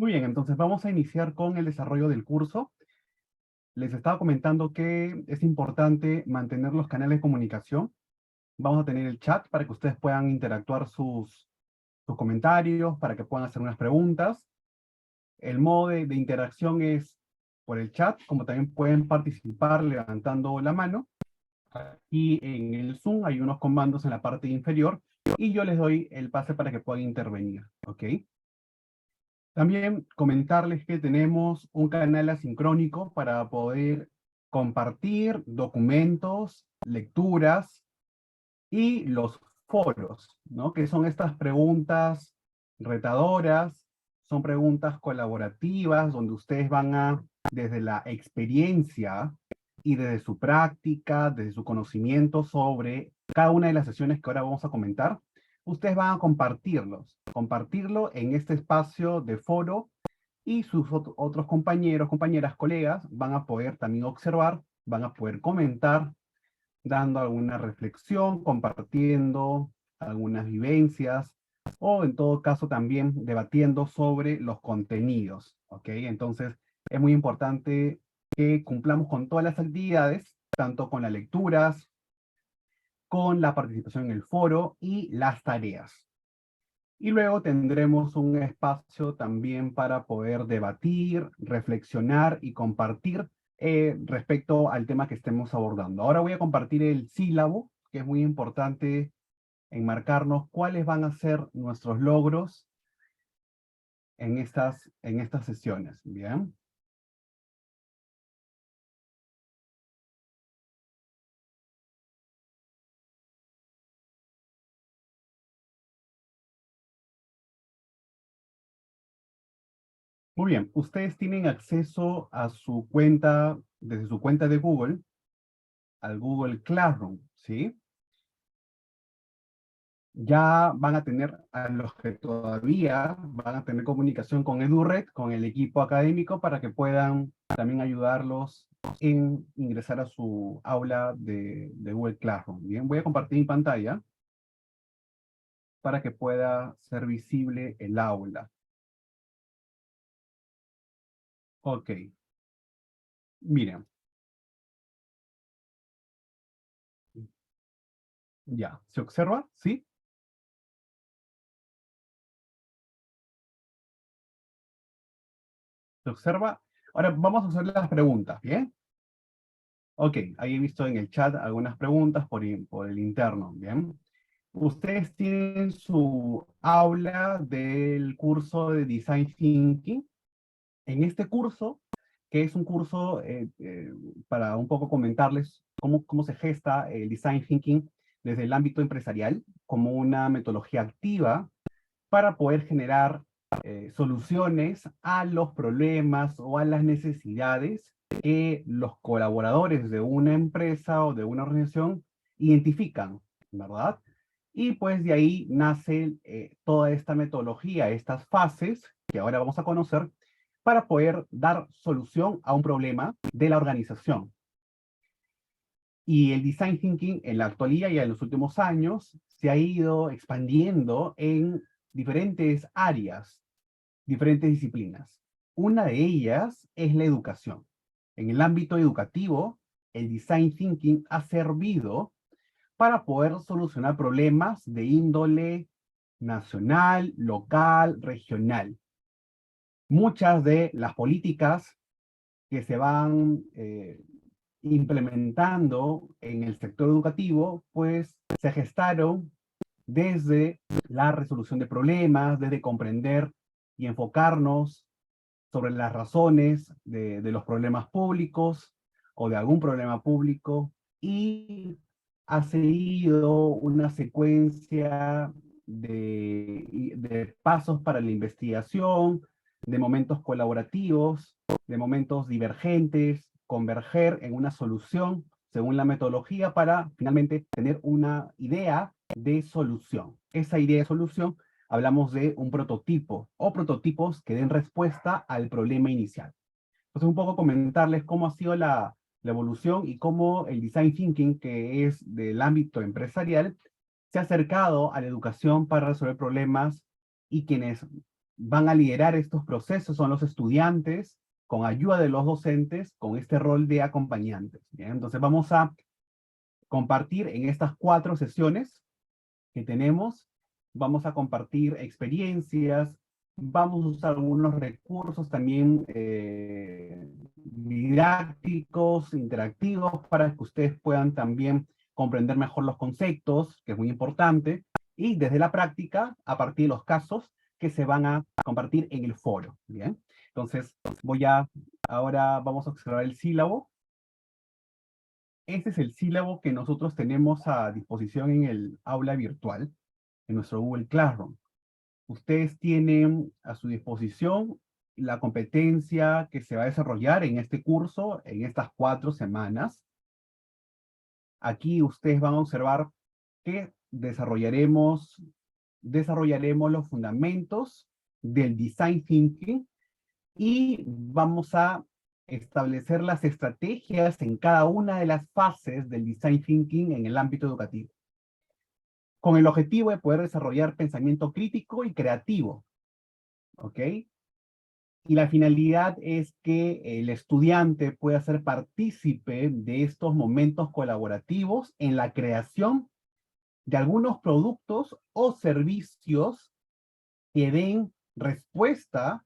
Muy bien, entonces vamos a iniciar con el desarrollo del curso. Les estaba comentando que es importante mantener los canales de comunicación. Vamos a tener el chat para que ustedes puedan interactuar sus comentarios, para que puedan hacer unas preguntas. El modo de interacción es por el chat, como también pueden participar levantando la mano. Y en el Zoom hay unos comandos en la parte inferior y yo les doy el pase para que puedan intervenir, ¿ok? También comentarles que tenemos un canal asincrónico para poder compartir documentos, lecturas y los foros, ¿no? Que son estas preguntas retadoras, son preguntas colaborativas donde ustedes van a, desde la experiencia y desde su práctica, desde su conocimiento sobre cada una de las sesiones que ahora vamos a comentar, ustedes van a compartirlo en este espacio de foro y sus otros compañeros, compañeras, colegas van a poder también observar, van a poder comentar, dando alguna reflexión, compartiendo algunas vivencias, o en todo caso también debatiendo sobre los contenidos, ¿ok? Entonces, es muy importante que cumplamos con todas las actividades, tanto con las lecturas, con la participación en el foro y las tareas. Y luego tendremos un espacio también para poder debatir, reflexionar y compartir respecto al tema que estemos abordando. Ahora voy a compartir el sílabo, que es muy importante enmarcarnos cuáles van a ser nuestros logros en estas sesiones. Bien. Muy bien. Ustedes tienen acceso a su cuenta, desde su cuenta de Google, al Google Classroom, ¿sí? Ya van a tener, a los que todavía van a tener comunicación con EduRed, con el equipo académico, para que puedan también ayudarlos en ingresar a su aula de Google Classroom. Bien, voy a compartir mi pantalla para que pueda ser visible el aula. Ok, miren, ya, ¿se observa? ¿Sí? ¿Se observa? Ahora vamos a hacer las preguntas, ¿bien? Ok, ahí he visto en el chat algunas preguntas por el interno, ¿bien? Ustedes tienen su aula del curso de Design Thinking. En este curso, que es un curso para un poco comentarles cómo se gesta el Design Thinking desde el ámbito empresarial, como una metodología activa para poder generar soluciones a los problemas o a las necesidades que los colaboradores de una empresa o de una organización identifican, ¿verdad? Y pues de ahí nace toda esta metodología, estas fases que ahora vamos a conocer, para poder dar solución a un problema de la organización. Y el design thinking en la actualidad y en los últimos años se ha ido expandiendo en diferentes áreas, diferentes disciplinas. Una de ellas es la educación. En el ámbito educativo, el design thinking ha servido para poder solucionar problemas de índole nacional, local, regional. Muchas de las políticas que se van implementando en el sector educativo, pues se gestaron desde la resolución de problemas, desde comprender y enfocarnos sobre las razones de los problemas públicos o de algún problema público, y ha seguido una secuencia de pasos para la investigación, de momentos colaborativos, de momentos divergentes, converger en una solución según la metodología para finalmente tener una idea de solución. Esa idea de solución, hablamos de un prototipo o prototipos que den respuesta al problema inicial. Entonces, un poco comentarles cómo ha sido la evolución y cómo el design thinking, que es del ámbito empresarial, se ha acercado a la educación para resolver problemas, y quienes van a liderar estos procesos son los estudiantes, con ayuda de los docentes, con este rol de acompañantes. ¿Bien? Entonces vamos a compartir en estas 4 sesiones que tenemos, vamos a compartir experiencias, vamos a usar algunos recursos también didácticos, interactivos, para que ustedes puedan también comprender mejor los conceptos, que es muy importante, y desde la práctica, a partir de los casos que se van a compartir en el foro. ¿Bien? Entonces, ahora vamos a observar el sílabo. Este es el sílabo que nosotros tenemos a disposición en el aula virtual, en nuestro Google Classroom. Ustedes tienen a su disposición la competencia que se va a desarrollar en este curso, en estas 4 semanas. Aquí ustedes van a observar que desarrollaremos los fundamentos del Design Thinking y vamos a establecer las estrategias en cada una de las fases del Design Thinking en el ámbito educativo, con el objetivo de poder desarrollar pensamiento crítico y creativo, ¿ok? Y la finalidad es que el estudiante pueda ser partícipe de estos momentos colaborativos en la creación de algunos productos o servicios que den respuesta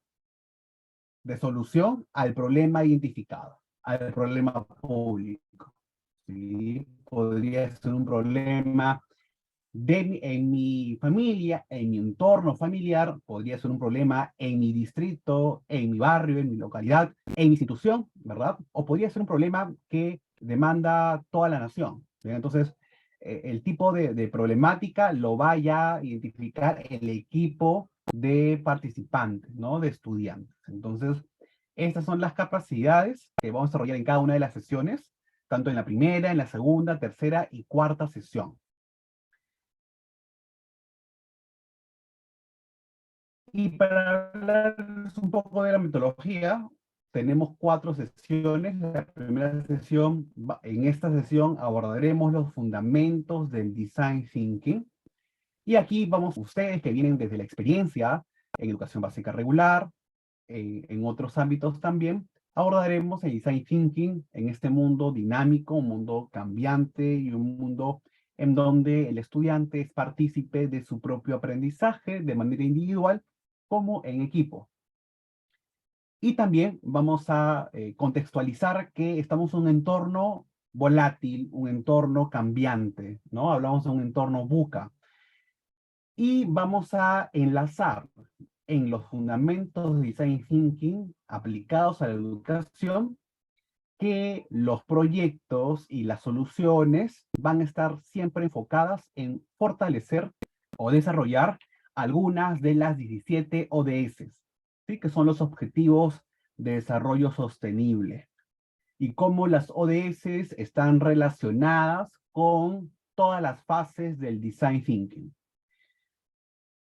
de solución al problema identificado, al problema público. ¿Sí? Podría ser un problema en mi familia, en mi entorno familiar, podría ser un problema en mi distrito, en mi barrio, en mi localidad, en mi institución, ¿verdad? O podría ser un problema que demanda toda la nación. ¿Sí? Entonces, el tipo de problemática lo vaya a identificar el equipo de participantes, ¿no? De estudiantes. Entonces, estas son las capacidades que vamos a desarrollar en cada una de las sesiones, tanto en la primera, en la segunda, tercera y cuarta sesión. Y para hablar un poco de la metodología, tenemos 4 sesiones. La primera sesión, en esta sesión abordaremos los fundamentos del Design Thinking. Y aquí vamos, ustedes que vienen desde la experiencia en educación básica regular, en otros ámbitos también, abordaremos el Design Thinking en este mundo dinámico, un mundo cambiante y un mundo en donde el estudiante es partícipe de su propio aprendizaje de manera individual como en equipo. Y también vamos a contextualizar que estamos en un entorno volátil, un entorno cambiante, ¿no? Hablamos de un entorno VUCA. Y vamos a enlazar en los fundamentos de Design Thinking aplicados a la educación que los proyectos y las soluciones van a estar siempre enfocadas en fortalecer o desarrollar algunas de las 17 ODS, ¿sí? Que son los Objetivos de Desarrollo Sostenible, y cómo las ODS están relacionadas con todas las fases del Design Thinking.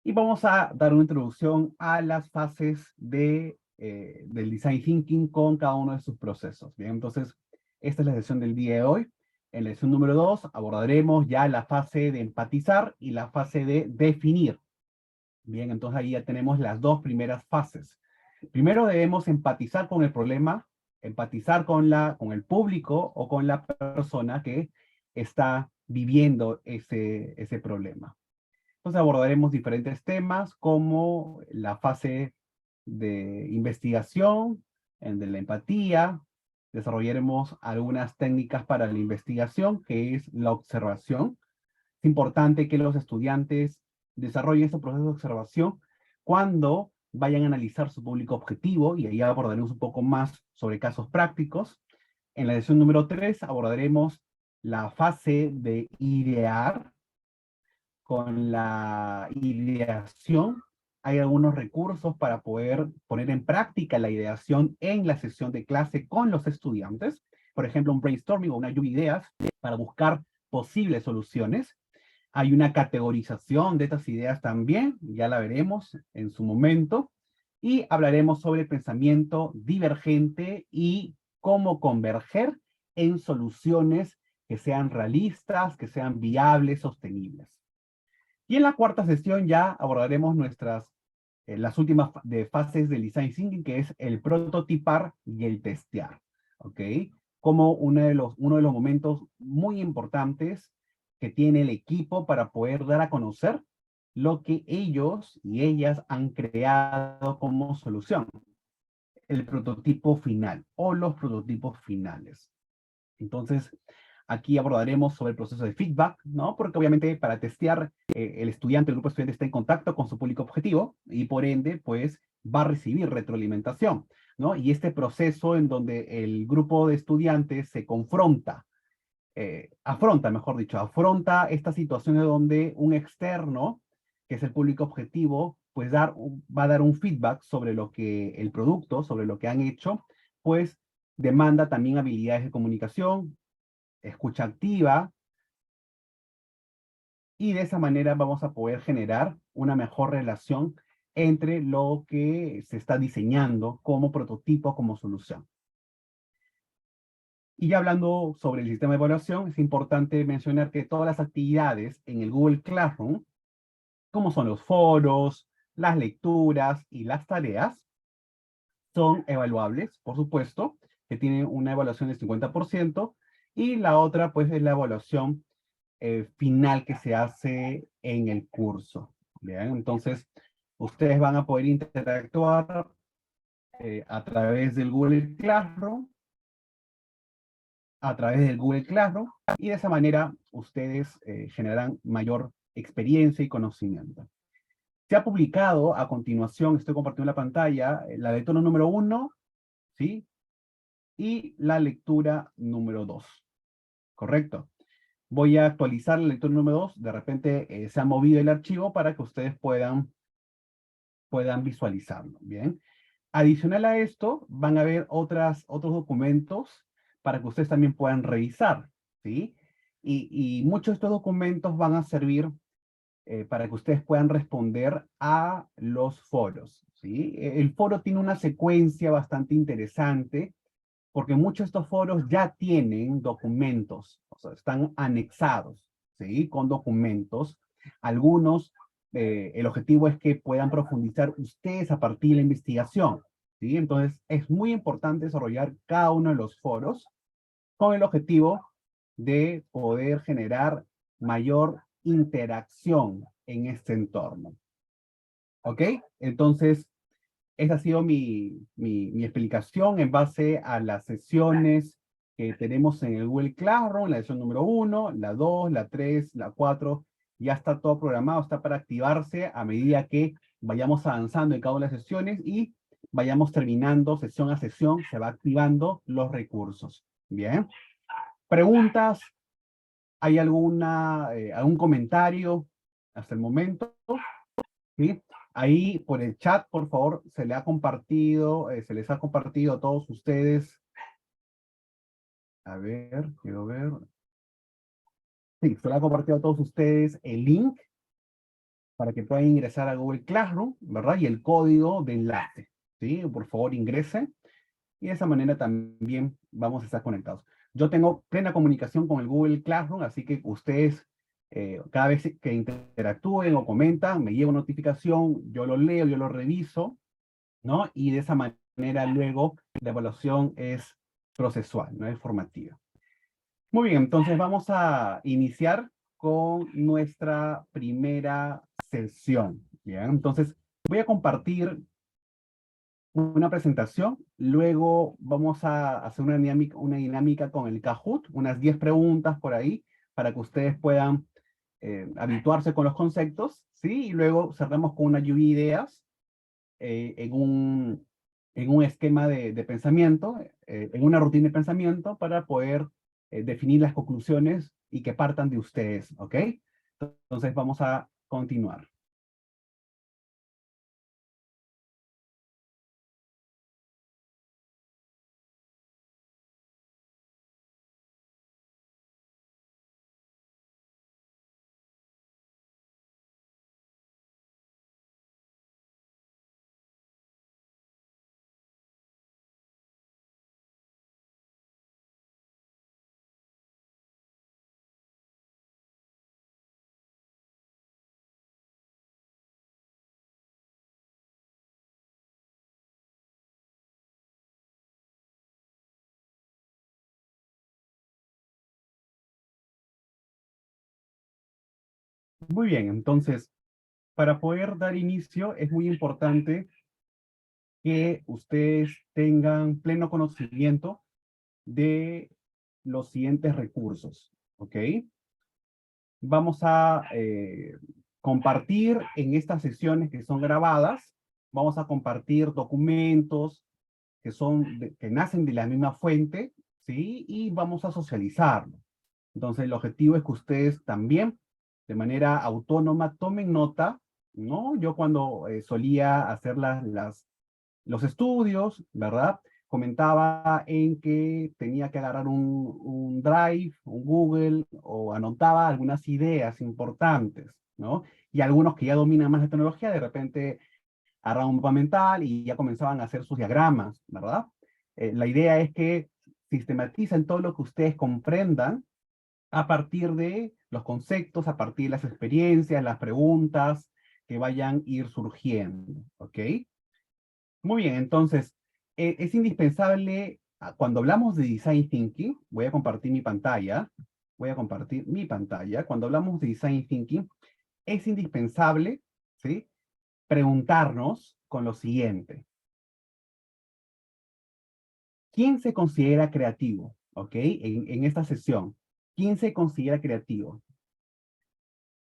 Y vamos a dar una introducción a las fases del Design Thinking con cada uno de sus procesos. Bien, entonces, esta es la sesión del día de hoy. En la sesión número 2 abordaremos ya la fase de empatizar y la fase de definir. Bien, entonces ahí ya tenemos las 2 primeras fases. Primero debemos empatizar con el problema, empatizar con el público o con la persona que está viviendo ese problema. Entonces abordaremos diferentes temas como la fase de investigación, el de la empatía, desarrollaremos algunas técnicas para la investigación, que es la observación. Es importante que los estudiantes desarrollen este proceso de observación cuando vayan a analizar su público objetivo, y ahí abordaremos un poco más sobre casos prácticos. En la sesión número 3 abordaremos la fase de idear. Con la ideación hay algunos recursos para poder poner en práctica la ideación en la sesión de clase con los estudiantes. Por ejemplo, un brainstorming o una lluvia de ideas para buscar posibles soluciones. Hay una categorización de estas ideas también, ya la veremos en su momento. Y hablaremos sobre el pensamiento divergente y cómo converger en soluciones que sean realistas, que sean viables, sostenibles. Y en la cuarta sesión ya abordaremos nuestras las últimas fases del design thinking, que es el prototipar y el testear, ¿ok? Como uno de los momentos muy importantes que tiene el equipo para poder dar a conocer lo que ellos y ellas han creado como solución, el prototipo final o los prototipos finales. Entonces, aquí abordaremos sobre el proceso de feedback, ¿no? Porque obviamente para testear, el estudiante, el grupo de estudiantes está en contacto con su público objetivo y por ende, pues, va a recibir retroalimentación, ¿no? Y este proceso en donde el grupo de estudiantes se confronta, mejor dicho, afronta esta situación donde un externo, que es el público objetivo, pues va a dar un feedback sobre lo que el producto, sobre lo que han hecho, pues demanda también habilidades de comunicación, escucha activa, y de esa manera vamos a poder generar una mejor relación entre lo que se está diseñando como prototipo, como solución. Y ya hablando sobre el sistema de evaluación, es importante mencionar que todas las actividades en el Google Classroom, como son los foros, las lecturas y las tareas, son evaluables, por supuesto, que tienen una evaluación del 50%, y la otra, pues, es la evaluación final que se hace en el curso. Bien, entonces, ustedes van a poder interactuar a través del Google Classroom, y de esa manera ustedes generarán mayor experiencia y conocimiento. Se ha publicado a continuación, estoy compartiendo la pantalla, la lectura número 1, ¿sí? Y la lectura número 2, ¿correcto? Voy a actualizar la lectura número 2, de repente se ha movido el archivo para que ustedes puedan visualizarlo, ¿bien? Adicional a esto, van a ver otros documentos para que ustedes también puedan revisar, ¿sí? Y muchos de estos documentos van a servir para que ustedes puedan responder a los foros, ¿sí? El foro tiene una secuencia bastante interesante porque muchos de estos foros ya tienen documentos, o sea, están anexados, ¿sí? Con documentos. Algunos, el objetivo es que puedan profundizar ustedes a partir de la investigación, ¿sí? Entonces, es muy importante desarrollar cada uno de los foros con el objetivo de poder generar mayor interacción en este entorno. ¿Ok? Entonces, esa ha sido mi explicación en base a las sesiones que tenemos en el Google Classroom, la sesión número 1, la 2, la 3, la 4, ya está todo programado, está para activarse a medida que vayamos avanzando en cada una de las sesiones y vayamos terminando sesión a sesión, se va activando los recursos. Bien. ¿Preguntas? ¿Hay algún comentario hasta el momento? ¿Sí? Ahí por el chat, por favor, se les ha compartido a todos ustedes. A ver, quiero ver. Sí, se les ha compartido a todos ustedes el link para que puedan ingresar a Google Classroom, ¿verdad? Y el código de enlace, ¿sí? Por favor, ingresen. Y de esa manera también vamos a estar conectados. Yo tengo plena comunicación con el Google Classroom, así que ustedes, cada vez que interactúen o comentan, me llega una notificación, yo lo leo, yo lo reviso, ¿no? Y de esa manera luego la evaluación es procesual, no es formativa. Muy bien, entonces vamos a iniciar con nuestra primera sesión. Bien, entonces voy a compartir una presentación, luego vamos a hacer una dinámica con el Kahoot, unas 10 preguntas por ahí, para que ustedes puedan habituarse con los conceptos, ¿sí? Y luego cerramos con una lluvia de ideas en un esquema de pensamiento, en una rutina de pensamiento para poder definir las conclusiones y que partan de ustedes, ¿ok? Entonces vamos a continuar. Muy bien, entonces, para poder dar inicio es muy importante que ustedes tengan pleno conocimiento de los siguientes recursos, ¿ok? Vamos a compartir en estas sesiones que son grabadas, vamos a compartir documentos que nacen de la misma fuente, ¿sí? Y vamos a socializarlo. Entonces, el objetivo es que ustedes también, de manera autónoma, tomen nota, ¿no? Yo cuando solía hacer los estudios, ¿verdad? Comentaba en que tenía que agarrar un Drive, un Google, o anotaba algunas ideas importantes, ¿no? Y algunos que ya dominan más la tecnología, de repente agarraban un mapa mental y ya comenzaban a hacer sus diagramas, ¿verdad? La idea es que sistematicen todo lo que ustedes comprendan a partir de los conceptos, a partir de las experiencias, las preguntas que vayan a ir surgiendo, ¿ok? Muy bien, entonces, es indispensable, cuando hablamos de Design Thinking, voy a compartir mi pantalla, cuando hablamos de Design Thinking, es indispensable, ¿sí? Preguntarnos con lo siguiente. ¿Quién se considera creativo? ¿Ok? En esta sesión, ¿quién se considera creativo?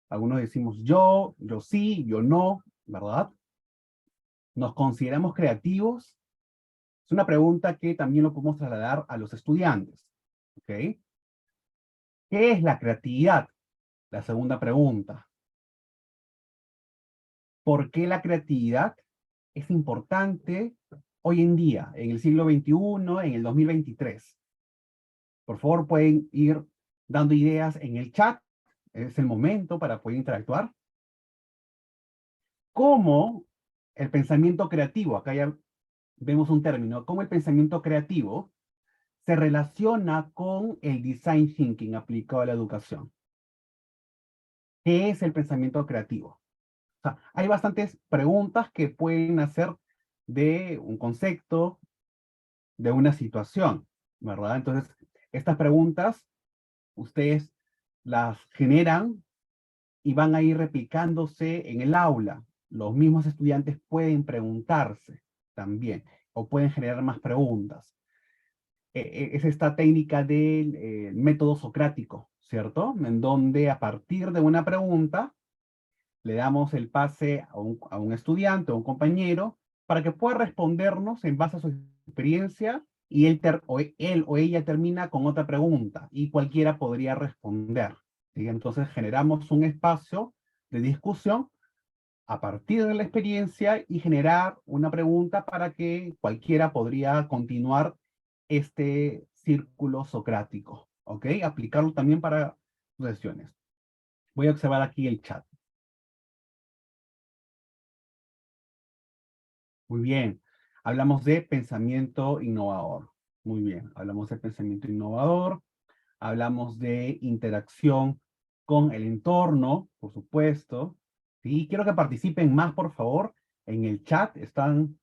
Algunos decimos yo sí, yo no, ¿verdad? ¿Nos consideramos creativos? Es una pregunta que también lo podemos trasladar a los estudiantes. ¿Ok? ¿Qué es la creatividad? La segunda pregunta. ¿Por qué la creatividad es importante hoy en día, en el siglo XXI, en el 2023? Por favor, pueden ir dando ideas en el chat. Es el momento para poder interactuar. ¿Cómo el pensamiento creativo, acá ya vemos un término, cómo el pensamiento creativo se relaciona con el design thinking aplicado a la educación? ¿Qué es el pensamiento creativo? O sea, hay bastantes preguntas que pueden hacer de un concepto, de una situación, ¿verdad? Entonces, estas preguntas ustedes las generan y van a ir replicándose en el aula. Los mismos estudiantes pueden preguntarse también o pueden generar más preguntas. Es esta técnica del método socrático, ¿cierto? En donde a partir de una pregunta le damos el pase a un estudiante o un compañero para que pueda respondernos en base a su experiencia y él o ella termina con otra pregunta y cualquiera podría responder. ¿Sí? Entonces generamos un espacio de discusión a partir de la experiencia y generar una pregunta para que cualquiera podría continuar este círculo socrático. ¿Ok? Aplicarlo también para sesiones. Voy a observar aquí el chat. Muy bien. Hablamos de pensamiento innovador. Muy bien. Hablamos de pensamiento innovador. Hablamos de interacción con el entorno, por supuesto. Y quiero que participen más, por favor, en el chat. Están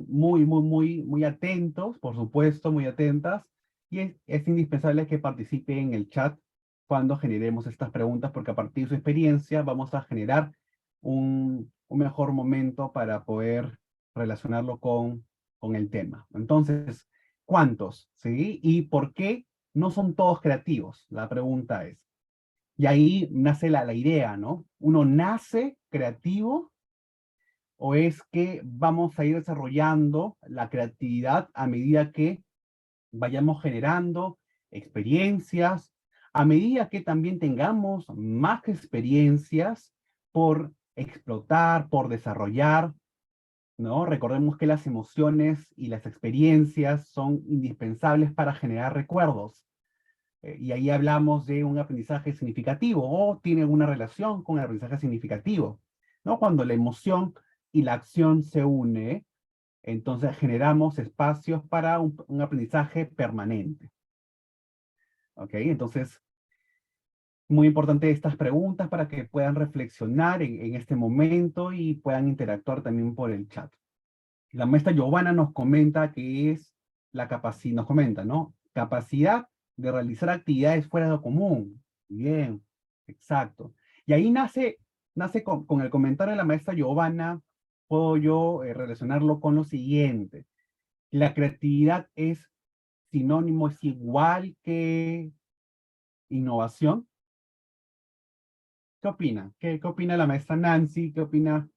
muy atentos, por supuesto, muy atentas. Y es indispensable que participen en el chat cuando generemos estas preguntas, porque a partir de su experiencia vamos a generar un mejor momento para poder relacionarlo con el tema. Entonces, ¿cuántos? ¿Sí? ¿Y por qué no son todos creativos? La pregunta es. Y ahí nace la idea, ¿no? Uno nace creativo o es que vamos a ir desarrollando la creatividad a medida que vayamos generando experiencias, a medida que también tengamos más experiencias por explotar, por desarrollar, ¿no? Recordemos que las emociones y las experiencias son indispensables para generar recuerdos. Y ahí hablamos de un aprendizaje significativo o tiene una relación con el aprendizaje significativo, ¿no? Cuando la emoción y la acción se une, entonces generamos espacios para un aprendizaje permanente. ¿Ok? Entonces, muy importante estas preguntas para que puedan reflexionar en este momento y puedan interactuar también por el chat. La maestra Giovanna nos comenta que es la capacidad, nos comenta, ¿no? Capacidad de realizar actividades fuera de lo común. Bien. Exacto. Y ahí nace con el comentario de la maestra Giovanna, puedo yo relacionarlo con lo siguiente. La creatividad es sinónimo, es igual que innovación. ¿Qué opina? ¿Qué opina la maestra Nancy? ¿Qué opina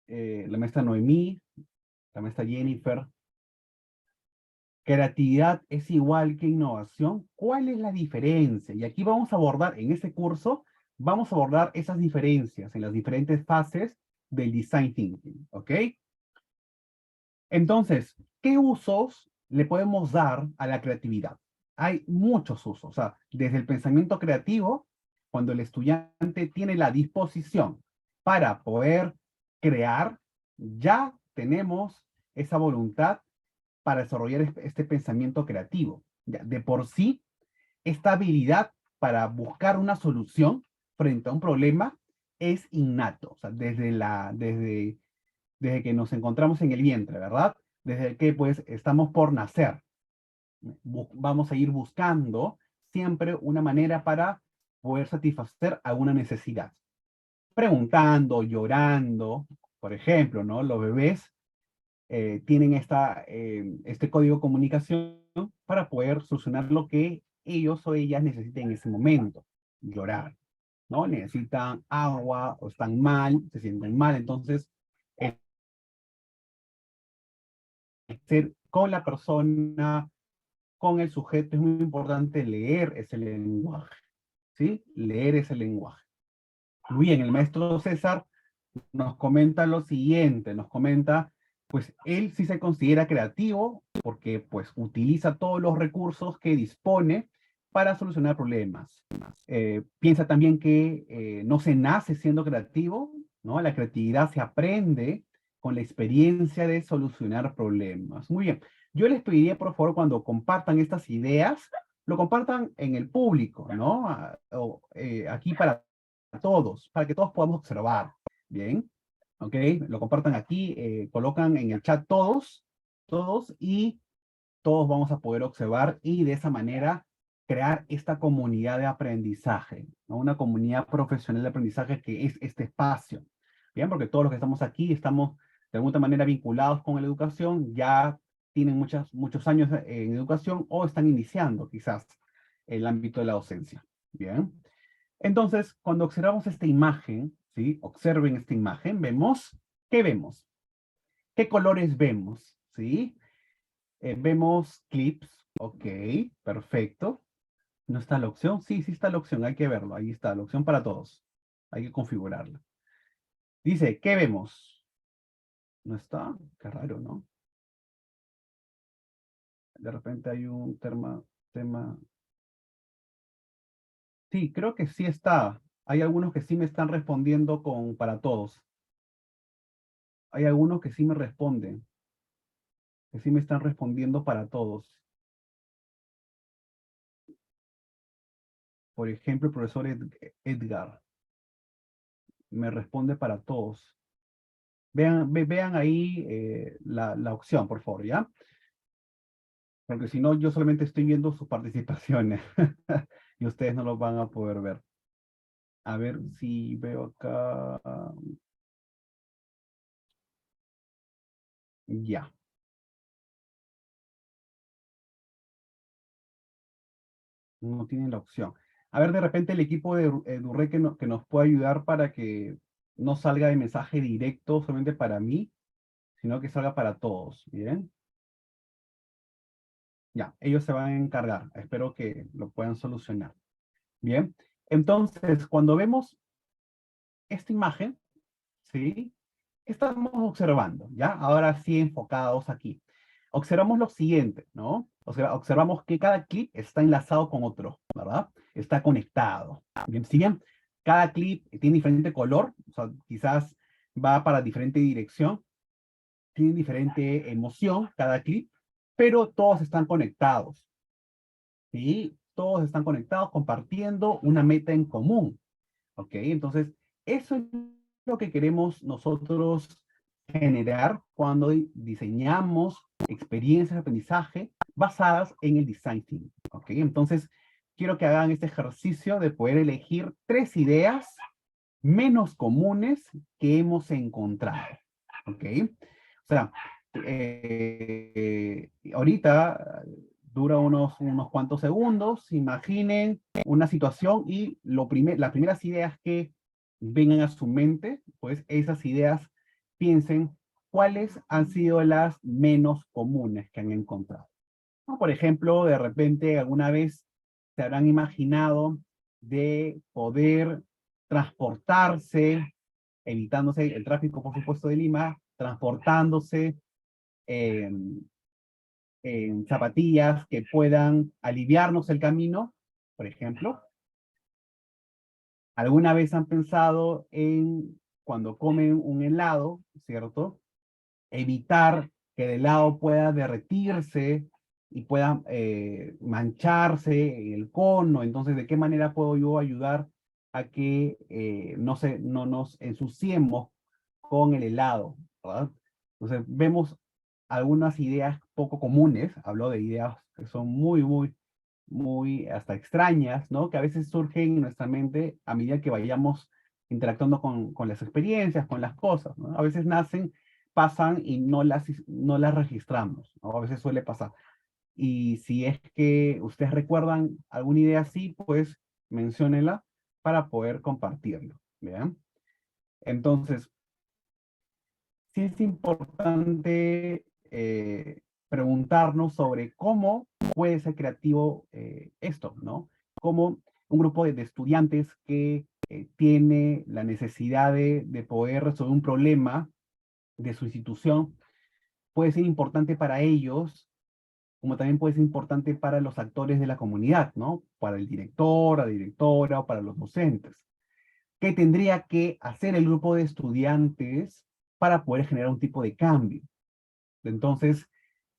la maestra Noemí? La maestra Jennifer. ¿Creatividad es igual que innovación? ¿Cuál es la diferencia? Y aquí vamos a abordar, en este curso, vamos a abordar esas diferencias en las diferentes fases del design thinking, ¿ok? Entonces, ¿qué usos le podemos dar a la creatividad? Hay muchos usos, o sea, desde el pensamiento creativo, cuando el estudiante tiene la disposición para poder crear, ya tenemos esa voluntad para desarrollar este pensamiento creativo. Ya, de por sí, esta habilidad para buscar una solución frente a un problema es innato, o sea, desde que nos encontramos en el vientre, ¿verdad? Desde que pues estamos por nacer. Vamos a ir buscando siempre una manera para poder satisfacer alguna necesidad. Preguntando, llorando, por ejemplo, ¿no? Los bebés tienen este código de comunicación para poder solucionar lo que ellos o ellas necesiten en ese momento. Llorar, ¿no? Necesitan agua o están mal, se sienten mal. Entonces, el ser con la persona, con el sujeto, es muy importante leer ese lenguaje, ¿sí? Leer ese lenguaje. Muy bien, el maestro César nos comenta lo siguiente, nos comenta, pues él sí se considera creativo porque pues utiliza todos los recursos que dispone para solucionar problemas. Piensa también que no se nace siendo creativo, ¿no? La creatividad se aprende con la experiencia de solucionar problemas. Muy bien, yo les pediría por favor cuando compartan estas ideas, lo compartan en el público, ¿no? Aquí para que todos podamos observar. Bien, ok, lo compartan aquí, colocan en el chat todos, y todos vamos a poder observar y de esa manera crear esta comunidad de aprendizaje, ¿no? Una comunidad profesional de aprendizaje que es este espacio. Bien, porque todos los que estamos aquí estamos de alguna manera vinculados con la educación, ya tienen muchos años en educación o están iniciando quizás el ámbito de la docencia. Bien. Entonces, cuando observamos esta imagen, ¿sí? Observen esta imagen, ¿qué vemos? ¿Qué colores vemos? ¿Sí? Vemos clips, ok, perfecto. ¿No está la opción? Sí, sí está la opción, hay que verlo, ahí está, la opción para todos. Hay que configurarla. Dice, ¿qué vemos? ¿No está? Qué raro, ¿no? De repente hay un tema. Sí, creo que sí está. Hay algunos que sí me están respondiendo con para todos. Hay algunos que sí me responden, que sí me están respondiendo para todos. Por ejemplo, el profesor Edgar me responde para todos. Vean ahí la opción, por favor, ¿ya? Porque si no, yo solamente estoy viendo sus participaciones y ustedes no lo van a poder ver. A ver si veo acá. Ya, no tienen la opción. A ver, de repente el equipo de Durre que nos puede ayudar para que no salga de mensaje directo solamente para mí, sino que salga para todos, ¿bien? Ya, ellos se van a encargar. Espero que lo puedan solucionar. Bien, entonces, cuando vemos esta imagen, ¿sí? ¿Qué estamos observando? ¿Ya? Ahora sí enfocados aquí. Observamos lo siguiente, ¿no? Observamos que cada clip está enlazado con otro, ¿verdad? Está conectado. Bien, si bien cada clip tiene diferente color, o sea, quizás va para diferente dirección, tiene diferente emoción cada clip, pero todos están conectados, ¿sí? Todos están conectados compartiendo una meta en común, ¿ok? Entonces, eso es lo que queremos nosotros generar cuando diseñamos experiencias de aprendizaje basadas en el design thinking, ¿ok? Entonces, quiero que hagan este ejercicio de poder elegir 3 ideas menos comunes que hemos encontrado. ¿Ok? O sea, ahorita dura unos cuantos segundos. Imaginen una situación y las primeras ideas que vengan a su mente, pues esas ideas piensen cuáles han sido las menos comunes que han encontrado. ¿No? Por ejemplo, de repente alguna vez se habrán imaginado de poder transportarse, evitándose el tráfico, por supuesto, de Lima, transportándose en, en zapatillas que puedan aliviarnos el camino, por ejemplo. ¿Alguna vez han pensado en cuando comen un helado, cierto? Evitar que el helado pueda derretirse y pueda mancharse en el cono. Entonces, ¿de qué manera puedo yo ayudar a que no nos ensuciemos con el helado? ¿Verdad? Entonces, vemos algunas ideas poco comunes, hablo de ideas que son muy hasta extrañas, ¿no? Que a veces surgen en nuestra mente a medida que vayamos interactuando con las experiencias, con las cosas, ¿no? A veces nacen, pasan y no las registramos, ¿no? A veces suele pasar. Y si es que ustedes recuerdan alguna idea así, pues menciónenla para poder compartirlo, ¿vean? Entonces, sí es importante preguntarnos sobre cómo puede ser creativo esto, ¿no? Cómo un grupo de estudiantes que tiene la necesidad de poder resolver un problema de su institución puede ser importante para ellos, como también puede ser importante para los actores de la comunidad, ¿no? Para el director, la directora o para los docentes. ¿Qué tendría que hacer el grupo de estudiantes para poder generar un tipo de cambio? Entonces,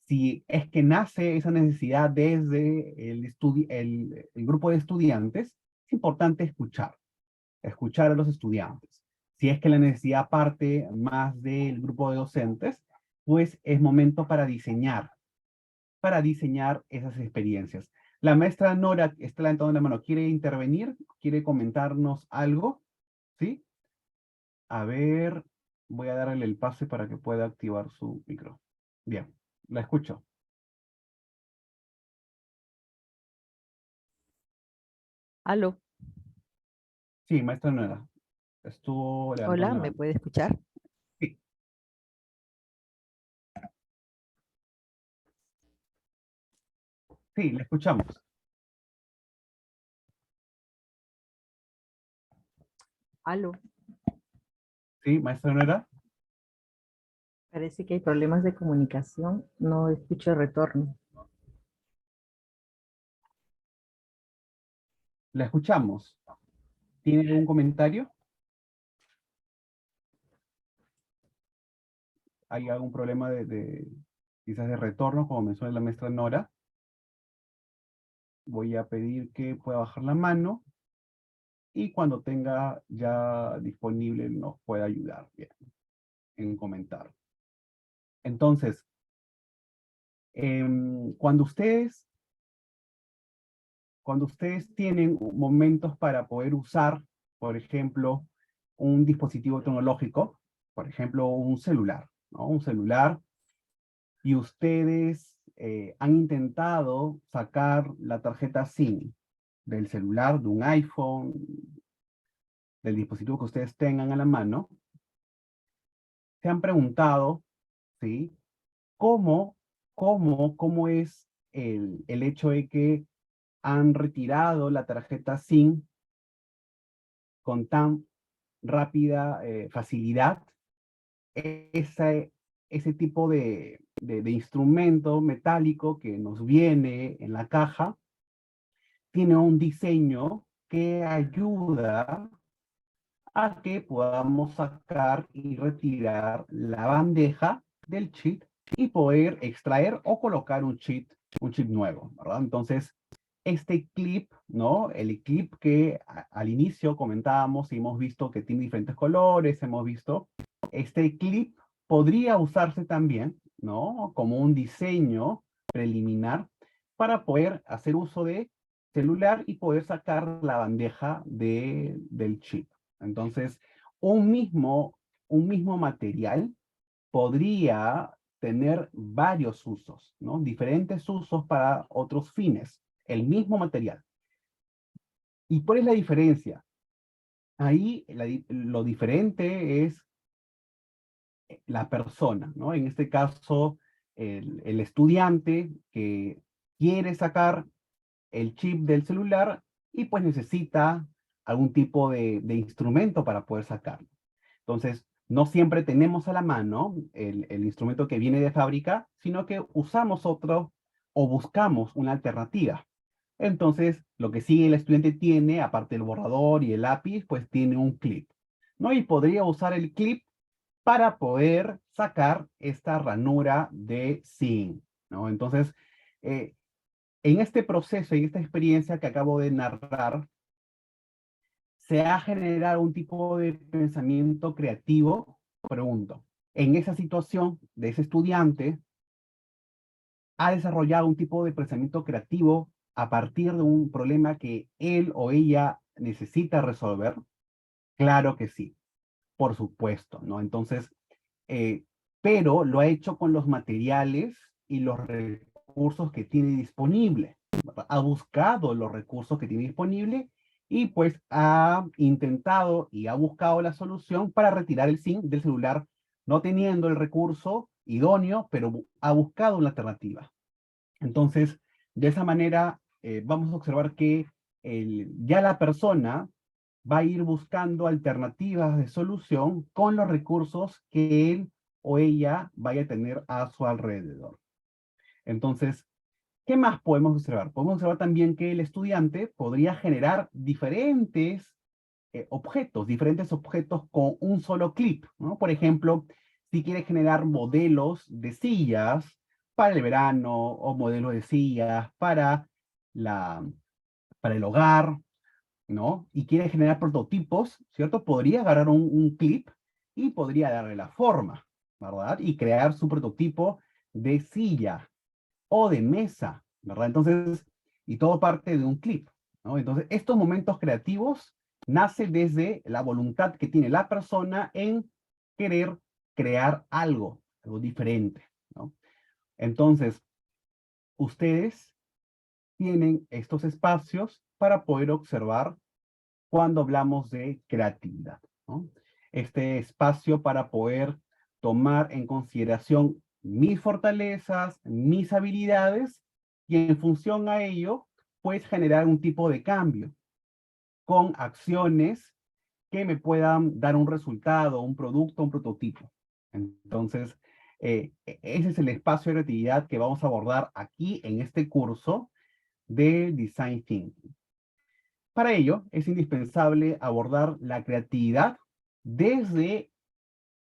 si es que nace esa necesidad desde el grupo de estudiantes, es importante escuchar a los estudiantes. Si es que la necesidad parte más del grupo de docentes, pues es momento para diseñar esas experiencias. La maestra Nora está levantando la mano. ¿Quiere intervenir? ¿Quiere comentarnos algo? ¿Sí? A ver, voy a darle el pase para que pueda activar su micro. Bien, la escucho. Aló, Sí, maestra Nora. Estuvo levantando hola, la ¿me mano. puede escuchar? Sí, sí, la escuchamos. Aló, Sí, maestra Nora, parece que hay problemas de comunicación, no escucho el retorno. la escuchamos. ¿Tiene algún comentario? ¿Hay algún problema quizás de retorno, como menciona la maestra Nora? Voy a pedir que pueda bajar la mano y cuando tenga ya disponible nos pueda ayudar bien, en comentar. Entonces, cuando ustedes tienen momentos para poder usar, por ejemplo, un dispositivo tecnológico, por ejemplo, un celular, ¿no? Un celular, y ustedes han intentado sacar la tarjeta SIM del celular, de un iPhone, del dispositivo que ustedes tengan a la mano, se han preguntado, ¿sí? ¿Cómo, cómo es el hecho de que han retirado la tarjeta SIM con tan rápida facilidad? Ese, ese tipo de instrumento metálico que nos viene en la caja tiene un diseño que ayuda a que podamos sacar y retirar la bandeja del chip y poder extraer o colocar un chip nuevo, ¿verdad? Entonces, este clip, ¿no? El clip que al inicio comentábamos y hemos visto que tiene diferentes colores, hemos visto, este clip podría usarse también, ¿no? Como un diseño preliminar para poder hacer uso de celular y poder sacar la bandeja del chip. Entonces, un mismo, un mismo material podría tener varios usos, ¿no? Diferentes usos para otros fines, el mismo material. ¿Y cuál es la diferencia? Ahí lo diferente es la persona, ¿no? En este caso, el estudiante que quiere sacar el chip del celular y pues necesita algún tipo de instrumento para poder sacarlo. Entonces, no siempre tenemos a la mano el instrumento que viene de fábrica, sino que usamos otro o buscamos una alternativa. Entonces, lo que sí el estudiante tiene, aparte del borrador y el lápiz, pues tiene un clip, ¿no? Y podría usar el clip para poder sacar esta ranura de zinc, ¿no? Entonces, eh, en este proceso, en esta experiencia que acabo de narrar, se ha generado un tipo de pensamiento creativo, pregunto. En esa situación de ese estudiante, ha desarrollado un tipo de pensamiento creativo a partir de un problema que él o ella necesita resolver. Claro que sí, por supuesto, ¿no? Entonces, eh, pero lo ha hecho con los materiales y los recursos que tiene disponible. Ha buscado los recursos que tiene disponible y pues ha intentado y ha buscado la solución para retirar el SIM del celular, no teniendo el recurso idóneo, pero ha buscado una alternativa. Entonces, de esa manera, vamos a observar que ya la persona va a ir buscando alternativas de solución con los recursos que él o ella vaya a tener a su alrededor. Entonces, ¿qué más podemos observar? Podemos observar también que el estudiante podría generar diferentes objetos con un solo clip, ¿no? Por ejemplo, si quiere generar modelos de sillas para el verano o modelos de sillas la, para el hogar, ¿no? Y quiere generar prototipos, ¿cierto? Podría agarrar un clip y podría darle la forma, ¿verdad? Y crear su prototipo de silla o de mesa, ¿verdad? Entonces, y todo parte de un clip, ¿no? Entonces, estos momentos creativos nacen desde la voluntad que tiene la persona en querer crear algo diferente, ¿no? Entonces, ustedes tienen estos espacios para poder observar cuando hablamos de creatividad, ¿no? Este espacio para poder tomar en consideración mis fortalezas, mis habilidades, y en función a ello, pues generar un tipo de cambio con acciones que me puedan dar un resultado, un producto, un prototipo. Entonces, ese es el espacio de creatividad que vamos a abordar aquí en este curso de Design Thinking. Para ello, es indispensable abordar la creatividad desde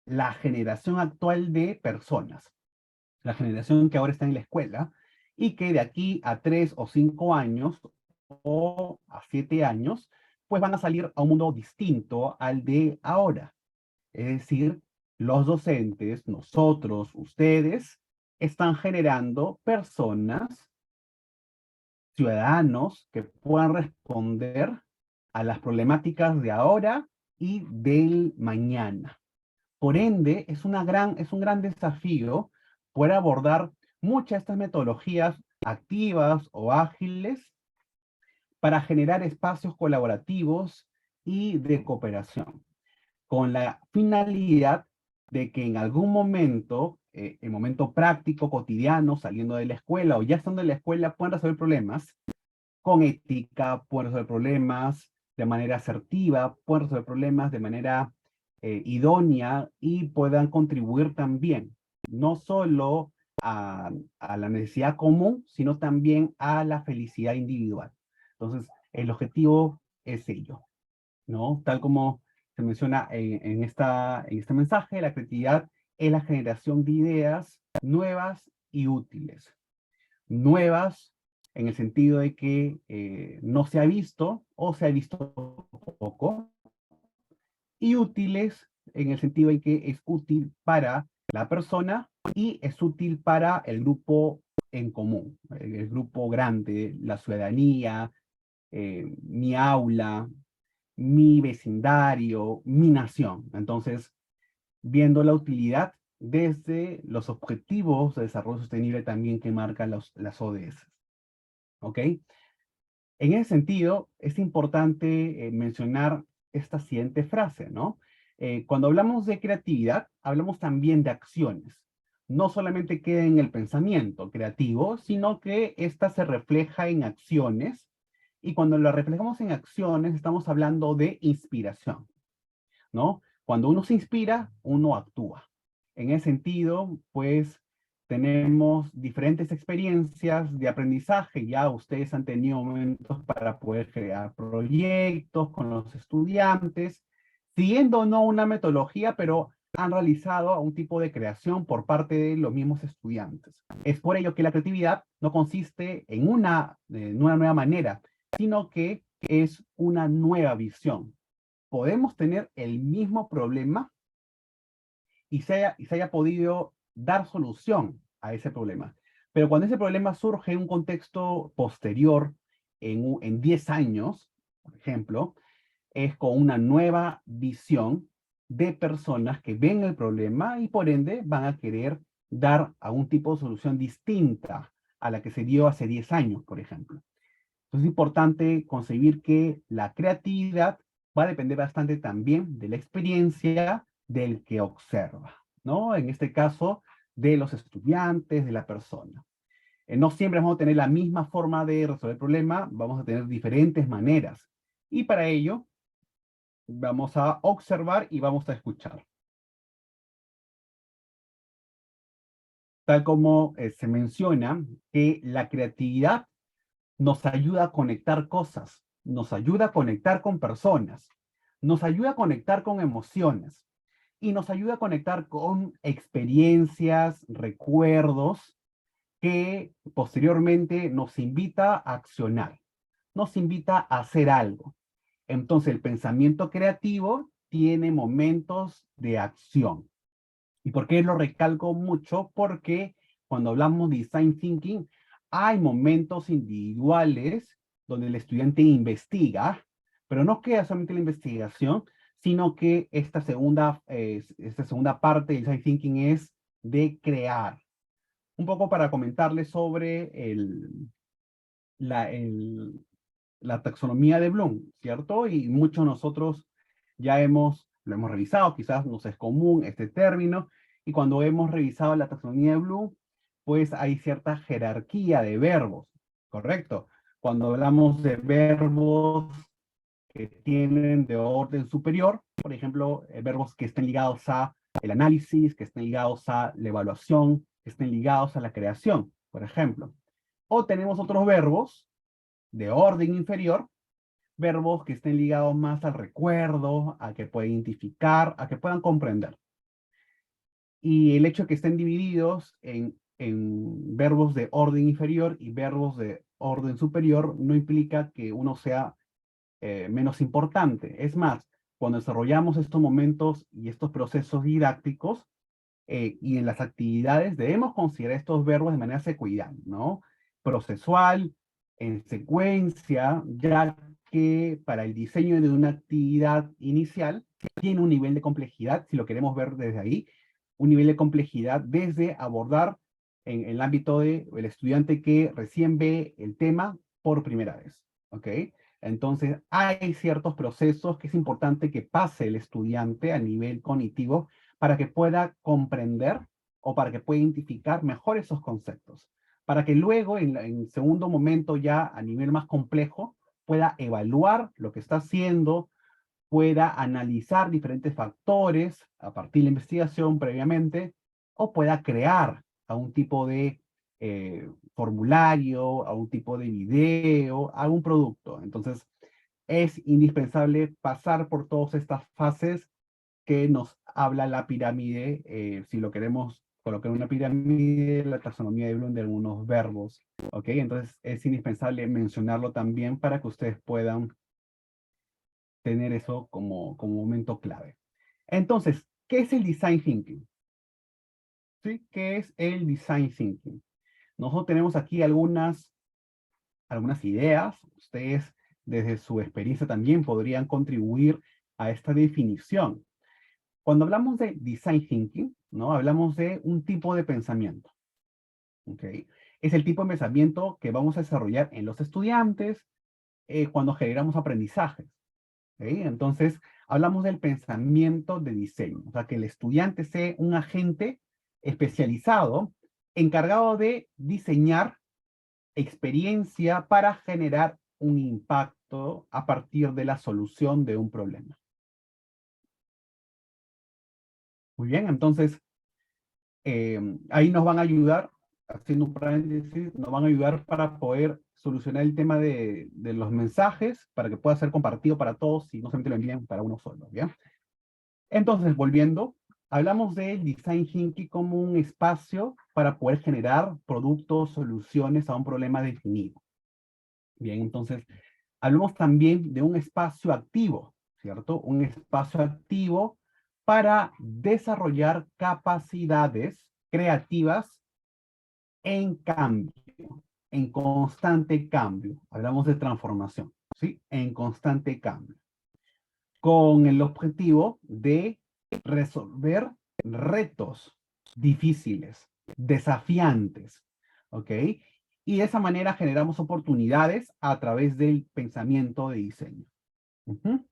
la generación actual de personas, la generación que ahora está en la escuela y que de aquí a 3 o 5 años o a 7 años, pues van a salir a un mundo distinto al de ahora. Es decir, los docentes, nosotros, ustedes, están generando personas, ciudadanos que puedan responder a las problemáticas de ahora y del mañana. Por ende, es un gran desafío poder abordar muchas de estas metodologías activas o ágiles para generar espacios colaborativos y de cooperación, con la finalidad de que en algún momento, el momento práctico, cotidiano, saliendo de la escuela o ya estando en la escuela, puedan resolver problemas con ética, pueden resolver problemas de manera asertiva, pueden resolver problemas de manera idónea y puedan contribuir también, no solo a la necesidad común, sino también a la felicidad individual. Entonces, el objetivo es ello, ¿no? Tal como se menciona en este mensaje, la creatividad es la generación de ideas nuevas y útiles. Nuevas en el sentido de que no se ha visto o se ha visto poco, y útiles en el sentido de que es útil para la persona y es útil para el grupo en común, el grupo grande, la ciudadanía, mi aula, mi vecindario, mi nación. Entonces, viendo la utilidad desde los objetivos de desarrollo sostenible también que marcan las ODS. ¿Ok? En ese sentido, es importante mencionar esta siguiente frase, ¿no? Cuando hablamos de creatividad, hablamos también de acciones. No solamente queda en el pensamiento creativo, sino que ésta se refleja en acciones. Y cuando lo reflejamos en acciones, estamos hablando de inspiración, ¿no? Cuando uno se inspira, uno actúa. En ese sentido, pues tenemos diferentes experiencias de aprendizaje. Ya ustedes han tenido momentos para poder crear proyectos con los estudiantes, siguiendo no una metodología, pero han realizado un tipo de creación por parte de los mismos estudiantes. Es por ello que la creatividad no consiste en una nueva manera, sino que es una nueva visión. Podemos tener el mismo problema y se haya podido dar solución a ese problema. Pero cuando ese problema surge en un contexto posterior, en 10 años, por ejemplo, es con una nueva visión de personas que ven el problema y por ende van a querer dar a un tipo de solución distinta a la que se dio hace 10 años, por ejemplo. Entonces es importante concebir que la creatividad va a depender bastante también de la experiencia del que observa, ¿no? En este caso, de los estudiantes, de la persona. No siempre vamos a tener la misma forma de resolver el problema, vamos a tener diferentes maneras. Y para ello, vamos a observar y vamos a escuchar. Tal como se menciona que la creatividad nos ayuda a conectar cosas, nos ayuda a conectar con personas, nos ayuda a conectar con emociones y nos ayuda a conectar con experiencias, recuerdos que posteriormente nos invita a accionar, nos invita a hacer algo. Entonces el pensamiento creativo tiene momentos de acción. ¿Y por qué lo recalco mucho? Porque cuando hablamos de design thinking, hay momentos individuales donde el estudiante investiga, pero no queda solamente la investigación, sino que esta segunda parte del design thinking es de crear. Un poco para comentarles sobre la, el, la taxonomía de Bloom, ¿cierto? Y muchos de nosotros lo hemos revisado, quizás nos es común este término, y cuando hemos revisado la taxonomía de Bloom, pues hay cierta jerarquía de verbos, ¿correcto? Cuando hablamos de verbos que tienen de orden superior, por ejemplo, verbos que estén ligados a el análisis, que estén ligados a la evaluación, que estén ligados a la creación, por ejemplo. O tenemos otros verbos de orden inferior, verbos que estén ligados más al recuerdo, a que puedan identificar, a que puedan comprender. Y el hecho de que estén divididos en verbos de orden inferior y verbos de orden superior no implica que uno sea menos importante. Es más, cuando desarrollamos estos momentos y estos procesos didácticos y en las actividades, debemos considerar estos verbos de manera secuencial, ¿no? Procesual, en secuencia, ya que para el diseño de una actividad inicial tiene un nivel de complejidad, si lo queremos ver desde ahí, un nivel de complejidad desde abordar en el ámbito del estudiante que recién ve el tema por primera vez, ¿ok? Entonces, hay ciertos procesos que es importante que pase el estudiante a nivel cognitivo para que pueda comprender o para que pueda identificar mejor esos conceptos, para que luego, en segundo momento ya a nivel más complejo, pueda evaluar lo que está haciendo, pueda analizar diferentes factores a partir de la investigación previamente, o pueda crear a un tipo de formulario, a un tipo de video, a un producto. Entonces, es indispensable pasar por todas estas fases que nos habla la pirámide, si lo queremos colocar en una pirámide, la taxonomía de Bloom de algunos verbos, ¿ok? Entonces es indispensable mencionarlo también para que ustedes puedan tener eso como momento clave. Entonces, ¿qué es el design thinking? ¿Sí? ¿Qué es el design thinking? Nosotros tenemos aquí algunas ideas, ustedes desde su experiencia también podrían contribuir a esta definición. Cuando hablamos de design thinking, ¿no? Hablamos de un tipo de pensamiento. ¿Ok? Es el tipo de pensamiento que vamos a desarrollar en los estudiantes cuando generamos aprendizajes. ¿Ok? Entonces, hablamos del pensamiento de diseño. O sea, que el estudiante sea un agente especializado encargado de diseñar experiencia para generar un impacto a partir de la solución de un problema. Muy bien, entonces, ahí nos van a ayudar, haciendo un paréntesis, nos van a ayudar para poder solucionar el tema de los mensajes, para que pueda ser compartido para todos y no solamente lo envíen para uno solo, ¿bien? Entonces, volviendo, hablamos del design thinking como un espacio para poder generar productos, soluciones a un problema definido. Bien, entonces, hablamos también de un espacio activo, ¿cierto? Un espacio activo para desarrollar capacidades creativas en cambio, en constante cambio. Hablamos de transformación, ¿sí? En constante cambio. Con el objetivo de resolver retos difíciles, desafiantes, ¿ok? Y de esa manera generamos oportunidades a través del pensamiento de diseño. Ujú.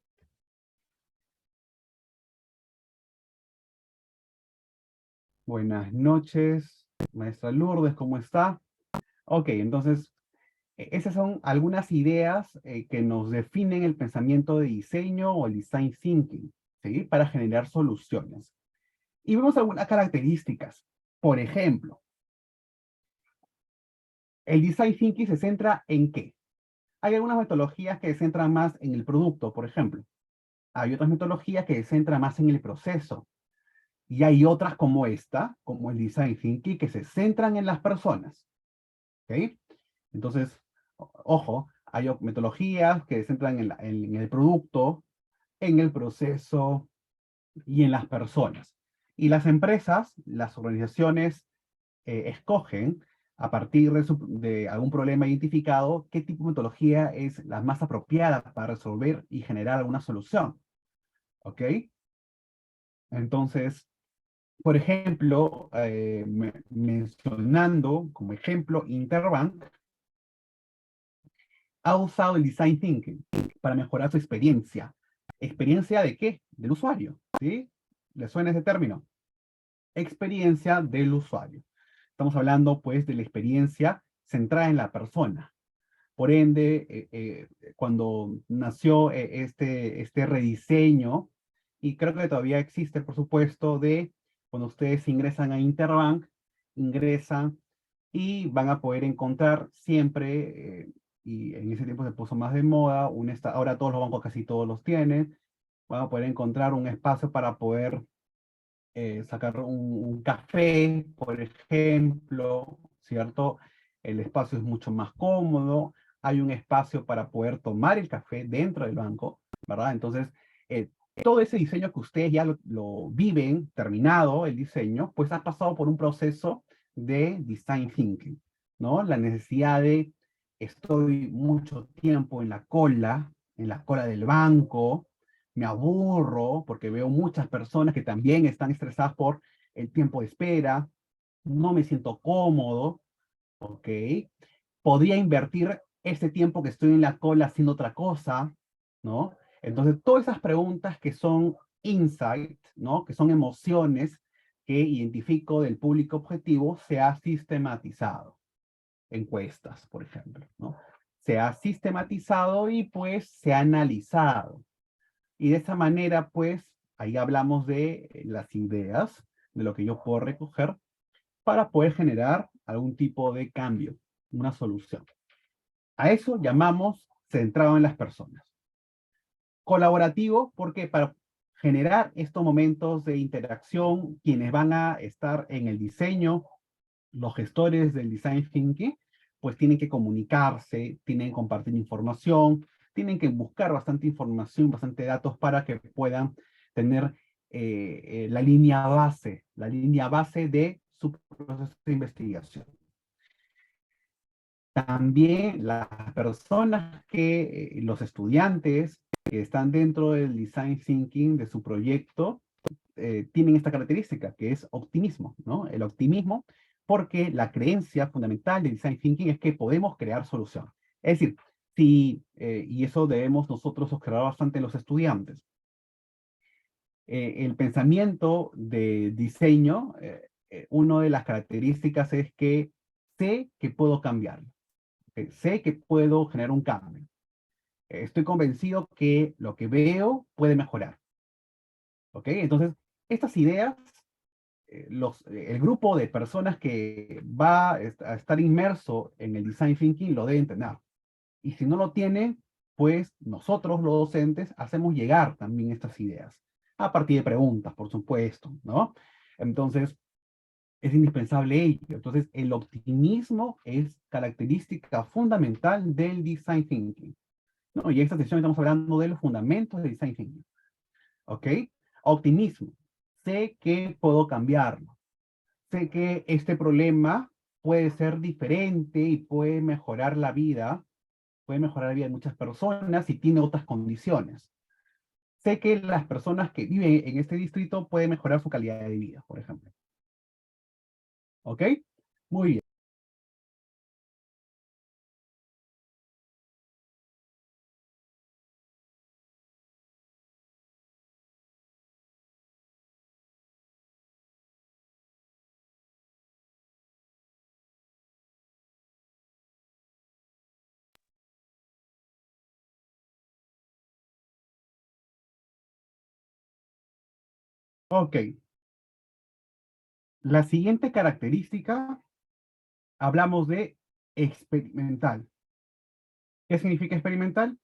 Buenas noches, maestra Lourdes, ¿cómo está? Ok, entonces, esas son algunas ideas que nos definen el pensamiento de diseño o el design thinking, ¿sí? Para generar soluciones. Y vemos algunas características. Por ejemplo, el design thinking se centra en qué. Hay algunas metodologías que se centran más en el producto, por ejemplo. Hay otras metodologías que se centran más en el proceso. Y hay otras como esta, como el design thinking, que se centran en las personas. ¿Ok? Entonces, ojo, hay metodologías que se centran en el producto, en el proceso y en las personas. Y las empresas, las organizaciones, escogen a partir de algún problema identificado qué tipo de metodología es la más apropiada para resolver y generar alguna solución. ¿Ok? Entonces, por ejemplo, mencionando como ejemplo Interbank, ha usado el design thinking para mejorar su experiencia. ¿Experiencia de qué? Del usuario, ¿sí? ¿Le suena ese término? Experiencia del usuario. Estamos hablando, pues, de la experiencia centrada en la persona. Por ende, cuando nació este rediseño, y creo que todavía existe, por supuesto, de cuando ustedes ingresan a Interbank, ingresan y van a poder encontrar siempre, y en ese tiempo se puso más de moda, ahora todos los bancos casi todos los tienen, van a poder encontrar un espacio para poder sacar un café, por ejemplo, ¿cierto? El espacio es mucho más cómodo, hay un espacio para poder tomar el café dentro del banco, ¿verdad? Entonces, todo ese diseño que ustedes ya lo viven, terminado el diseño, pues ha pasado por un proceso de design thinking, ¿no? La necesidad de, estoy mucho tiempo en la cola del banco, me aburro porque veo muchas personas que también están estresadas por el tiempo de espera, no me siento cómodo, ¿ok? Podría invertir ese tiempo que estoy en la cola haciendo otra cosa, ¿no? Entonces, todas esas preguntas que son insight, ¿no? Que son emociones que identifico del público objetivo, se ha sistematizado. Encuestas, por ejemplo, ¿no? Se ha sistematizado y pues se ha analizado. Y de esa manera, pues, ahí hablamos de las ideas, de lo que yo puedo recoger para poder generar algún tipo de cambio, una solución. A eso llamamos centrado en las personas. Colaborativo, porque para generar estos momentos de interacción, quienes van a estar en el diseño, los gestores del design thinking, pues tienen que comunicarse, tienen que compartir información, tienen que buscar bastante información, bastante datos para que puedan tener la línea base de su proceso de investigación. También las personas los estudiantes que están dentro del design thinking de su proyecto, tienen esta característica, que es optimismo, ¿no? El optimismo, porque la creencia fundamental del design thinking es que podemos crear soluciones. Es decir, si, y eso debemos nosotros observar bastante en los estudiantes, el pensamiento de diseño, una de las características es que sé que puedo cambiar, sé que puedo generar un cambio. Estoy convencido que lo que veo puede mejorar. ¿Ok? Entonces, estas ideas, el grupo de personas que va a estar inmerso en el design thinking lo deben tener. Y si no lo tiene, pues nosotros, los docentes, hacemos llegar también estas ideas, a partir de preguntas, por supuesto, ¿no? Entonces, es indispensable ello. Entonces, el optimismo es característica fundamental del design thinking, ¿no? Y en esta sesión estamos hablando de los fundamentos del design thinking, ¿ok? Optimismo. Sé que puedo cambiarlo. Sé que este problema puede ser diferente y puede mejorar la vida de muchas personas y tiene otras condiciones. Sé que las personas que viven en este distrito pueden mejorar su calidad de vida, por ejemplo. ¿Ok? Muy bien. Ok. La siguiente característica, hablamos de experimental. ¿Qué significa experimental?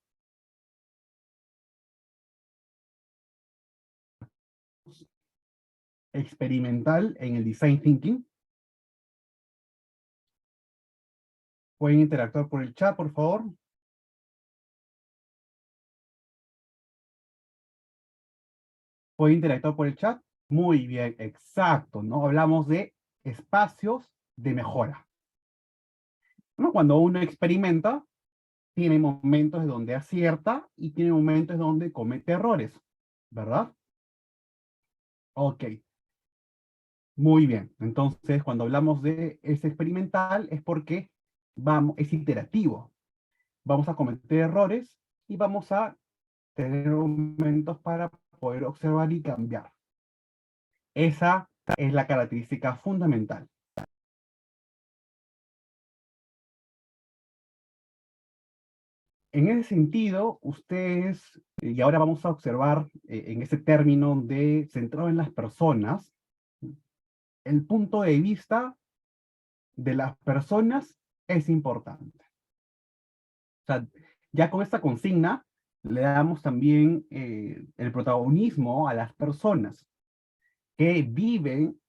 Experimental en el design thinking. Pueden interactuar por el chat, por favor. Pueden interactuar por el chat. Muy bien, exacto, ¿no? Hablamos de espacios de mejora, ¿no? Cuando uno experimenta, tiene momentos donde acierta y tiene momentos donde comete errores, ¿verdad? Ok, muy bien. Entonces, cuando hablamos de ese experimental es porque es iterativo. Vamos a cometer errores y vamos a tener momentos para poder observar y cambiar. Esa es la característica fundamental. En ese sentido, ustedes, y ahora vamos a observar en ese término de centrado en las personas, el punto de vista de las personas es importante. O sea, ya con esta consigna le damos también el protagonismo a las personas que viven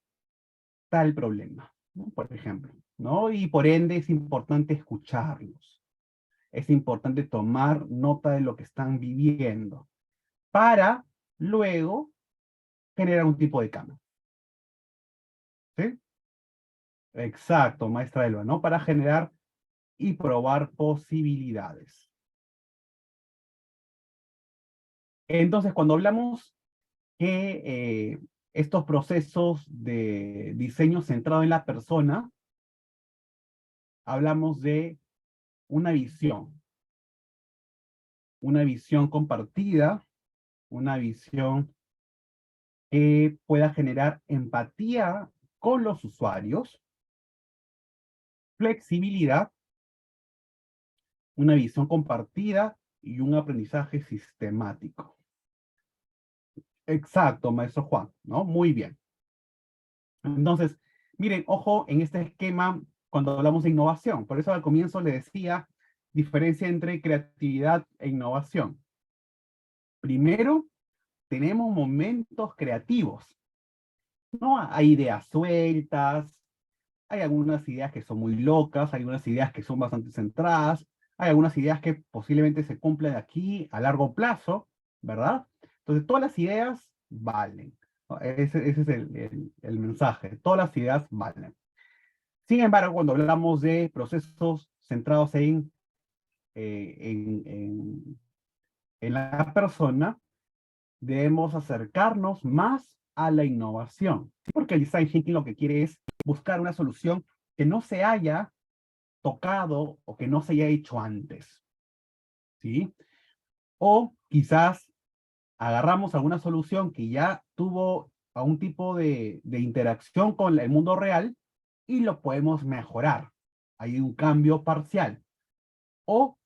tal problema, ¿no? Por ejemplo, ¿no? Y por ende es importante escucharlos. Es importante tomar nota de lo que están viviendo para luego generar un tipo de cambio. ¿Sí? Exacto, maestra Elba, ¿no? Para generar y probar posibilidades. Entonces, cuando hablamos que estos procesos de diseño centrado en la persona, hablamos de una visión compartida, una visión que pueda generar empatía con los usuarios, flexibilidad, una visión compartida y un aprendizaje sistemático. Exacto, maestro Juan, ¿no? Muy bien. Entonces, miren, ojo en este esquema cuando hablamos de innovación. Por eso al comienzo le decía diferencia entre creatividad e innovación. Primero, tenemos momentos creativos, ¿no? Hay ideas sueltas, hay algunas ideas que son muy locas, hay algunas ideas que son bastante centradas, hay algunas ideas que posiblemente se cumplen aquí a largo plazo, ¿verdad? Entonces, todas las ideas valen, ¿no? Ese es el mensaje, todas las ideas valen. Sin embargo, cuando hablamos de procesos centrados en la persona, debemos acercarnos más a la innovación. ¿Sí? Porque el design thinking lo que quiere es buscar una solución que no se haya tocado o que no se haya hecho antes. ¿Sí? O quizás agarramos alguna solución que ya tuvo algún tipo de interacción con el mundo real y lo podemos mejorar. Hay un cambio parcial. O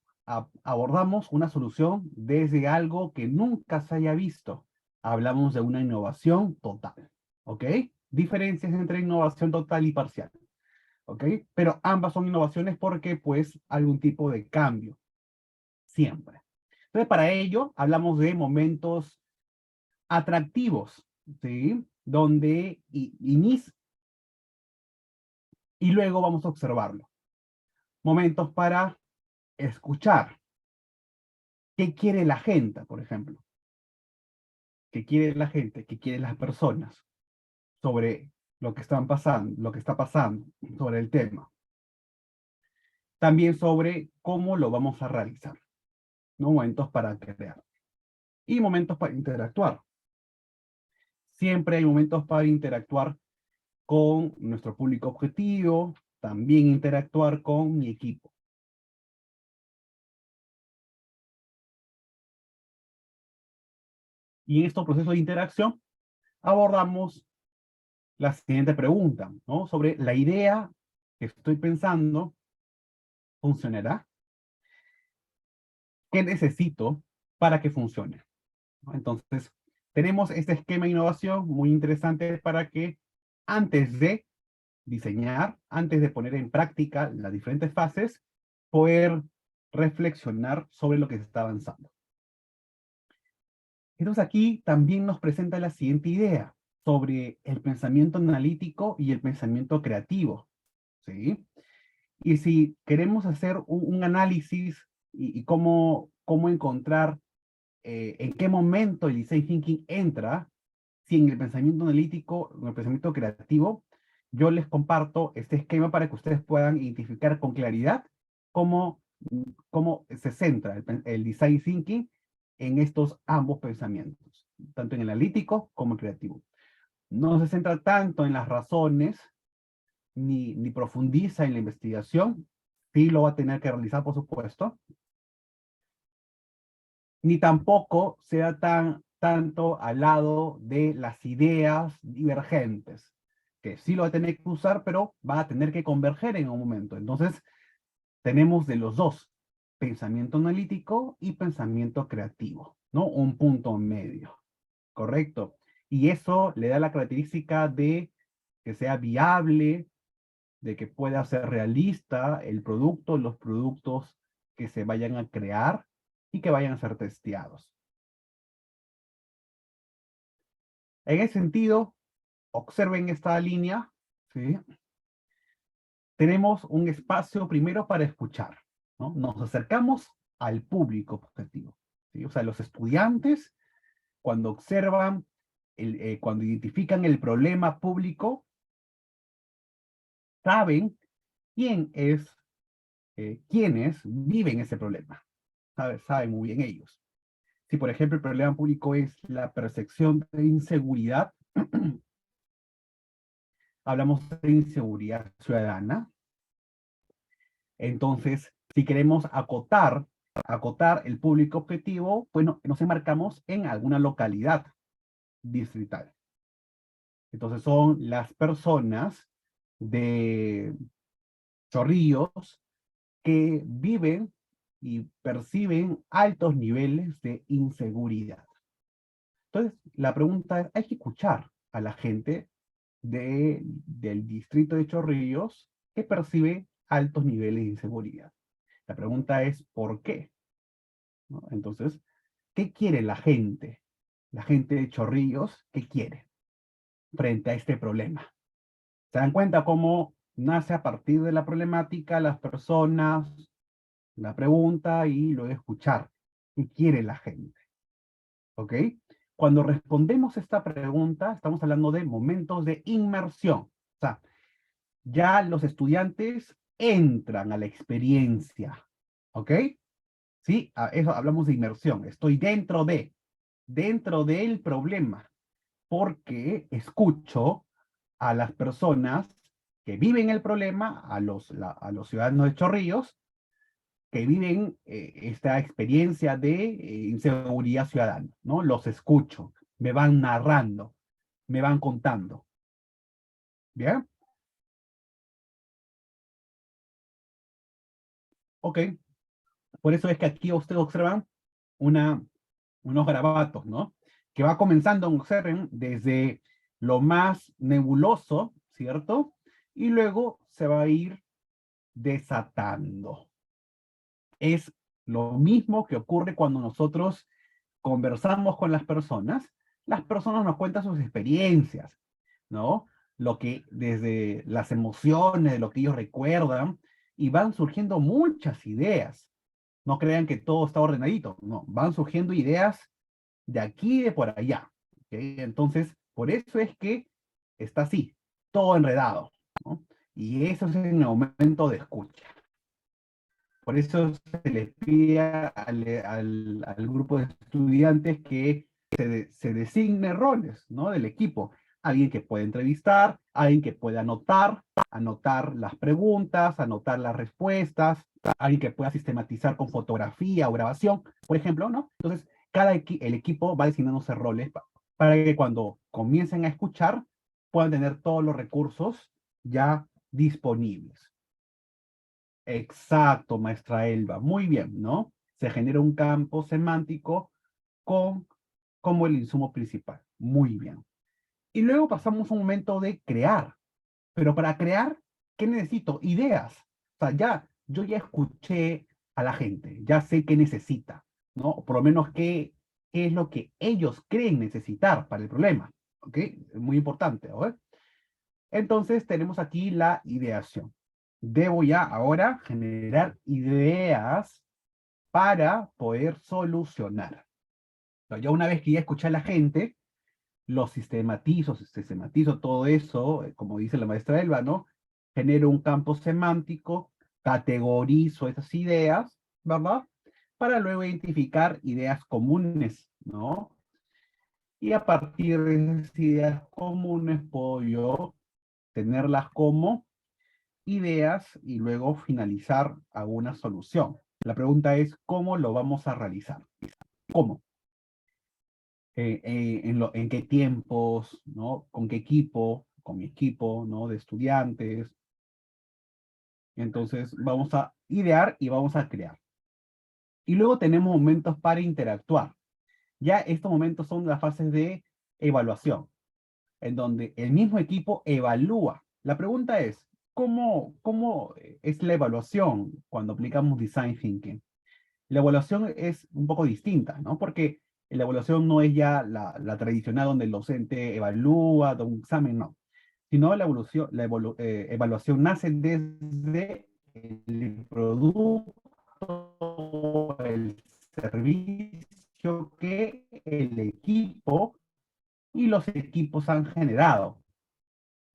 abordamos una solución desde algo que nunca se haya visto. Hablamos de una innovación total. ¿Ok? Diferencias entre innovación total y parcial. ¿Ok? Pero ambas son innovaciones porque, pues, algún tipo de cambio. Siempre. Entonces, para ello, hablamos de momentos atractivos, ¿sí? Donde inicia y luego vamos a observarlo. Momentos para escuchar. ¿Qué quiere la gente, por ejemplo? ¿Qué quiere la gente? ¿Qué quieren las personas sobre lo que están pasando, lo que está pasando sobre el tema? También sobre cómo lo vamos a realizar, ¿no? Momentos para crear y momentos para interactuar. Siempre hay momentos para interactuar con nuestro público objetivo, también interactuar con mi equipo. Y en estos procesos de interacción abordamos la siguiente pregunta, ¿no? Sobre la idea que estoy pensando, ¿funcionará? ¿Qué necesito para que funcione? ¿No? Entonces, tenemos este esquema de innovación muy interesante para que antes de diseñar, antes de poner en práctica las diferentes fases, poder reflexionar sobre lo que se está avanzando. Entonces aquí también nos presenta la siguiente idea sobre el pensamiento analítico y el pensamiento creativo, ¿sí? Y si queremos hacer un análisis y cómo encontrar en qué momento el design thinking entra, si en el pensamiento analítico o en el pensamiento creativo, yo les comparto este esquema para que ustedes puedan identificar con claridad cómo, cómo se centra el design thinking en estos ambos pensamientos, tanto en el analítico como el creativo. No se centra tanto en las razones, ni profundiza en la investigación, sí lo va a tener que realizar, por supuesto, ni tampoco sea tanto al lado de las ideas divergentes, que sí lo va a tener que usar, pero va a tener que converger en un momento. Entonces, tenemos de los dos, pensamiento analítico y pensamiento creativo, ¿no? Un punto medio, ¿correcto? Y eso le da la característica de que sea viable, de que pueda ser realista el producto, los productos que se vayan a crear y que vayan a ser testeados. En ese sentido, observen esta línea, ¿sí? Tenemos un espacio primero para escuchar, ¿no? Nos acercamos al público objetivo, ¿sí? O sea, los estudiantes, cuando observan, cuando identifican el problema público, saben quiénes viven ese problema, saben muy bien ellos. Si, por ejemplo, el problema público es la percepción de inseguridad, hablamos de inseguridad ciudadana. Entonces, si queremos acotar el público objetivo, bueno, nos enmarcamos en alguna localidad distrital. Entonces, son las personas de Chorrillos que viven y perciben altos niveles de inseguridad. Entonces, la pregunta es, hay que escuchar a la gente del distrito de Chorrillos que percibe altos niveles de inseguridad. La pregunta es, ¿por qué? ¿No? Entonces, ¿qué quiere la gente? La gente de Chorrillos, ¿qué quiere frente a este problema? ¿Se dan cuenta cómo nace a partir de la problemática las personas, la pregunta y luego escuchar? ¿Qué quiere la gente? ¿Ok? Cuando respondemos esta pregunta, estamos hablando de momentos de inmersión. O sea, ya los estudiantes entran a la experiencia, ¿ok? ¿Sí? Eso hablamos de inmersión. Estoy dentro del problema, porque escucho a las personas que viven el problema, a los ciudadanos de Chorrillos, que viven esta experiencia de inseguridad ciudadana, ¿no? Los escucho, me van narrando, me van contando, ¿bien? Ok, por eso es que aquí ustedes observan una, unos garabatos, ¿no? Que va comenzando, observen, desde lo más nebuloso, ¿cierto? Y luego se va a ir desatando. Es lo mismo que ocurre cuando nosotros conversamos con las personas nos cuentan sus experiencias, ¿no? Lo que desde las emociones, lo que ellos recuerdan, y van surgiendo muchas ideas. No crean que todo está ordenadito, no, van surgiendo ideas de aquí y de por allá. ¿Ok? Entonces, por eso es que está así, todo enredado, ¿no? Y eso es en el momento de escucha. Por eso se les pide al grupo de estudiantes que se designe roles, ¿no? Del equipo. Alguien que pueda entrevistar, alguien que pueda anotar las preguntas, anotar las respuestas, alguien que pueda sistematizar con fotografía o grabación, por ejemplo, ¿no? Entonces, el equipo va designándose roles para que cuando comiencen a escuchar puedan tener todos los recursos ya disponibles. Exacto, maestra Elba. Muy bien, ¿no? Se genera un campo semántico con como el insumo principal. Muy bien. Y luego pasamos a un momento de crear. Pero para crear, ¿qué necesito? Ideas. O sea, yo ya escuché a la gente, ya sé qué necesita, ¿no? O por lo menos qué es lo que ellos creen necesitar para el problema. ¿Ok? Muy importante, ¿no? Entonces tenemos aquí la ideación. Debo ya ahora generar ideas para poder solucionar. Ya una vez que ya escuché a la gente, lo sistematizo todo eso, como dice la maestra Elba, ¿no? Genero un campo semántico, categorizo esas ideas, ¿verdad? Para luego identificar ideas comunes, ¿no? Y a partir de esas ideas comunes puedo yo tenerlas como ideas y luego finalizar a una solución. La pregunta es, ¿cómo lo vamos a realizar? ¿Cómo? En qué tiempos, ¿no? ¿Con qué equipo? Con mi equipo, ¿no? De estudiantes. Entonces, vamos a idear y vamos a crear. Y luego tenemos momentos para interactuar. Ya estos momentos son las fases de evaluación, en donde el mismo equipo evalúa. La pregunta es, ¿cómo es la evaluación cuando aplicamos Design Thinking? La evaluación es un poco distinta, ¿no? Porque la evaluación no es ya la tradicional donde el docente evalúa, da un examen, no. Sino evaluación nace desde el producto, el servicio que el equipo y los equipos han generado.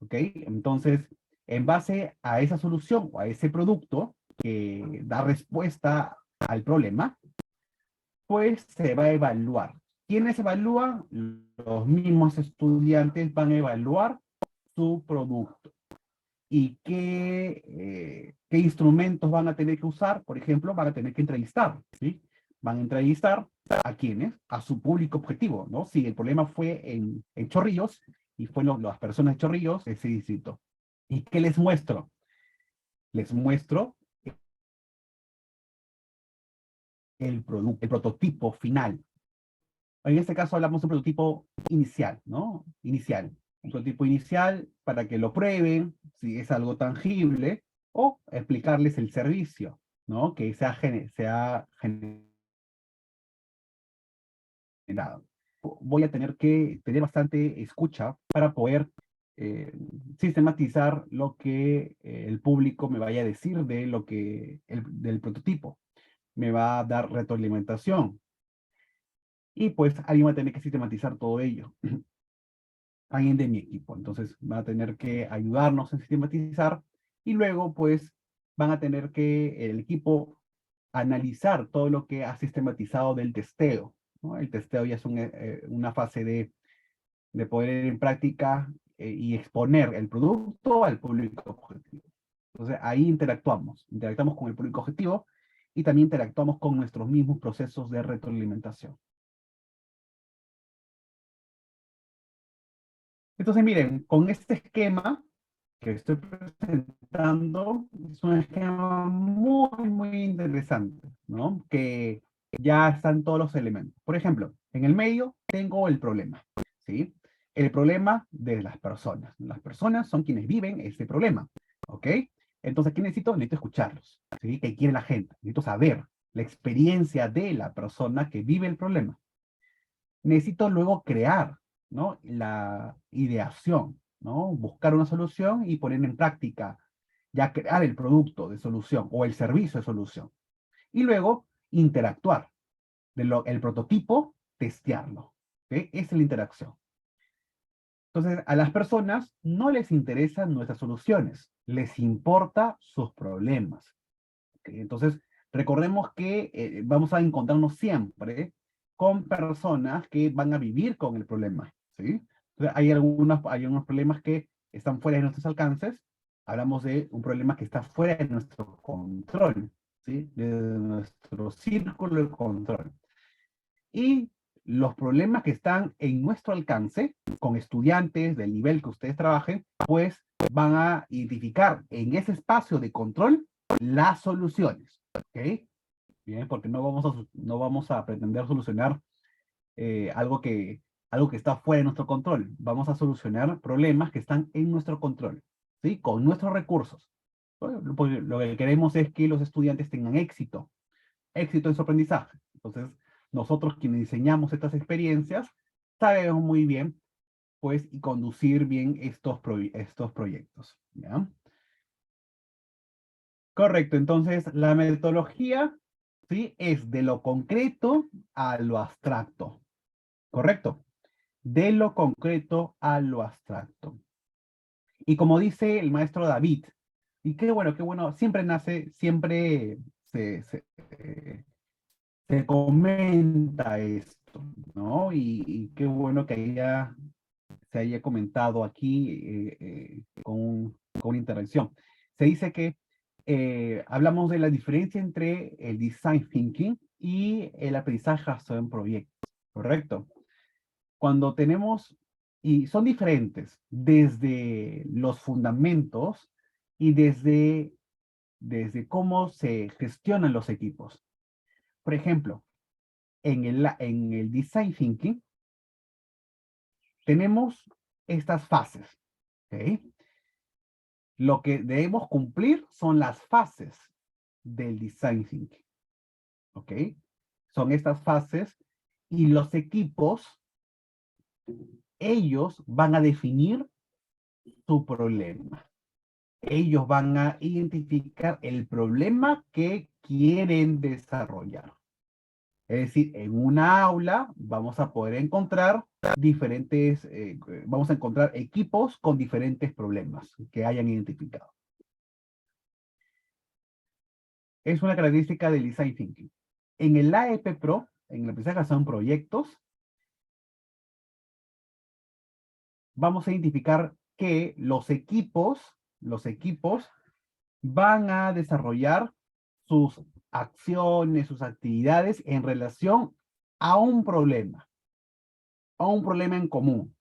¿Ok? Entonces, en base a esa solución o a ese producto que da respuesta al problema, pues se va a evaluar. ¿Quiénes evalúan? Los mismos estudiantes van a evaluar su producto. ¿Y qué instrumentos van a tener que usar? Por ejemplo, van a tener que entrevistar, ¿sí? Van a entrevistar a quiénes, a su público objetivo, ¿no? Si el problema fue en Chorrillos y fueron las personas de Chorrillos, ese distrito. ¿Y qué les muestro? Les muestro el producto, el prototipo final. En este caso hablamos de un prototipo inicial, ¿no? Inicial. Un prototipo inicial para que lo prueben, si es algo tangible, o explicarles el servicio, ¿no? Que se ha generado. Voy a tener que tener bastante escucha para poder eh, sistematizar lo que el público me vaya a decir de del prototipo. Me va a dar retroalimentación. Y pues alguien va a tener que sistematizar todo ello. Alguien de mi equipo. Entonces va a tener que ayudarnos a sistematizar y luego pues van a tener que el equipo analizar todo lo que ha sistematizado del testeo, ¿no? El testeo ya es una fase de poner en práctica y exponer el producto al público objetivo. Entonces ahí interactuamos con el público objetivo y también interactuamos con nuestros mismos procesos de retroalimentación. Entonces miren, con este esquema que estoy presentando, es un esquema muy interesante, ¿no? Que ya están todos los elementos. Por ejemplo, en el medio tengo el problema, ¿sí? El problema de las personas. Las personas son quienes viven ese problema, ¿ok? Entonces, ¿qué necesito? Necesito escucharlos, ¿sí? ¿Qué quiere la gente? Necesito saber la experiencia de la persona que vive el problema. Necesito luego crear, ¿no? La ideación, ¿no? Buscar una solución y poner en práctica, ya crear el producto de solución o el servicio de solución. Y luego interactuar, el prototipo, testearlo. ¿Ok? Esa es la interacción. Entonces, a las personas no les interesan nuestras soluciones, les importa sus problemas. ¿Ok? Entonces, recordemos que vamos a encontrarnos siempre con personas que van a vivir con el problema, ¿sí? Entonces, hay unos problemas que están fuera de nuestros alcances. Hablamos de un problema que está fuera de nuestro control, ¿sí? De nuestro círculo de control. Y los problemas que están en nuestro alcance, con estudiantes del nivel que ustedes trabajen, pues van a identificar en ese espacio de control las soluciones. ¿Ok? Bien, porque no vamos a pretender solucionar algo algo que está fuera de nuestro control. Vamos a solucionar problemas que están en nuestro control, ¿sí? Con nuestros recursos. Bueno, lo que queremos es que los estudiantes tengan éxito en su aprendizaje. Entonces, nosotros quienes diseñamos estas experiencias, sabemos muy bien, pues, y conducir bien estos proyectos, ¿ya? Correcto, entonces la metodología, ¿sí? Es de lo concreto a lo abstracto, ¿correcto? De lo concreto a lo abstracto. Y como dice el maestro David, y qué bueno, siempre se comenta esto, ¿no? Y qué bueno que se haya comentado aquí con una intervención. Se dice que hablamos de la diferencia entre el design thinking y el aprendizaje basado en proyectos, ¿correcto? Cuando tenemos, y son diferentes desde los fundamentos y desde cómo se gestionan los equipos. Por ejemplo, en el design thinking tenemos estas fases, ¿ok? Lo que debemos cumplir son las fases del design thinking, ¿ok? Son estas fases y los equipos, ellos van a definir su problema. Ellos van a identificar el problema que quieren desarrollar. Es decir, en una aula vamos a poder encontrar vamos a encontrar equipos con diferentes problemas que hayan identificado. Es una característica del Design Thinking. En el AEP Pro, en el aprendizaje basado en proyectos, vamos a identificar que los equipos van a desarrollar sus acciones, sus actividades en relación a un problema en común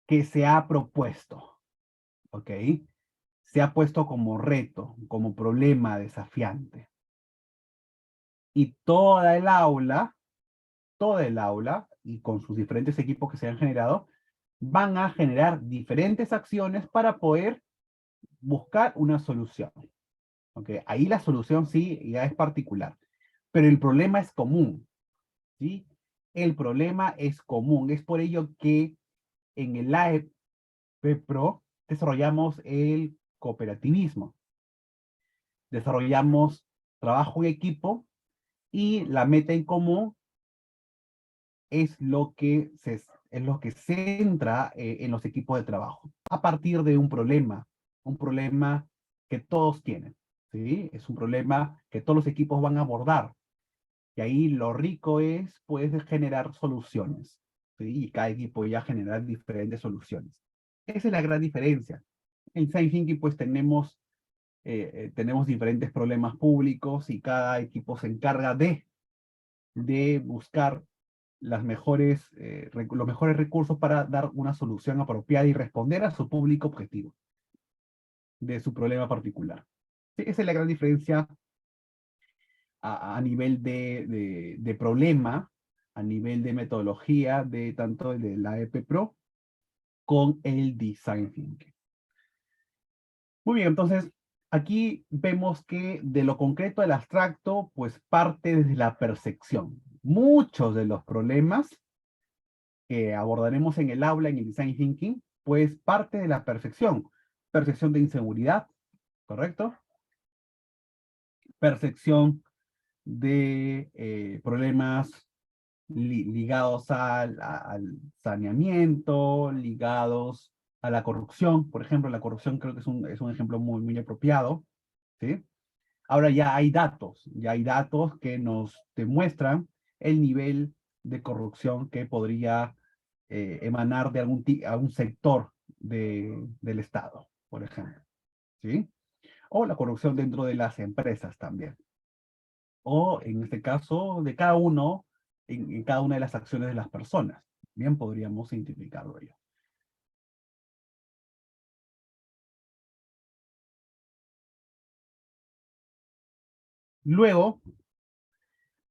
que se ha propuesto, ¿ok? Se ha puesto como reto, como problema desafiante. Y toda el aula, y con sus diferentes equipos que se han generado, van a generar diferentes acciones para poder buscar una solución. ¿Ok? Ahí la solución sí ya es particular, pero el problema es común, ¿sí? El problema es común. Es por ello que en el AEP Pro desarrollamos el cooperativismo, desarrollamos trabajo en equipo y la meta en común es lo que centra en los equipos de trabajo, a partir de un problema que todos tienen, ¿sí? Es un problema que todos los equipos van a abordar. Y ahí lo rico es, pues, generar soluciones, ¿sí? Y cada equipo ya generar diferentes soluciones. Esa es la gran diferencia. En Design Thinking, pues, tenemos diferentes problemas públicos y cada equipo se encarga de buscar los mejores recursos para dar una solución apropiada y responder a su público objetivo de su problema particular. Sí, esa es la gran diferencia a nivel de problema, a nivel de metodología, de tanto de la EP Pro con el Design Thinking. Muy bien, entonces aquí vemos que de lo concreto al abstracto, pues parte desde la percepción. Muchos de los problemas que abordaremos en el aula, en el Design Thinking, pues parte de la percepción. Percepción de inseguridad, ¿correcto? Percepción de problemas ligados al saneamiento, ligados a la corrupción. Por ejemplo, la corrupción creo que es un ejemplo muy, muy apropiado, ¿sí? Ahora ya hay datos que nos demuestran el nivel de corrupción que podría emanar de algún sector del Estado, por ejemplo, ¿sí? O la corrupción dentro de las empresas también. O en este caso, de cada uno, en cada una de las acciones de las personas. Bien, podríamos identificarlo ya. Luego,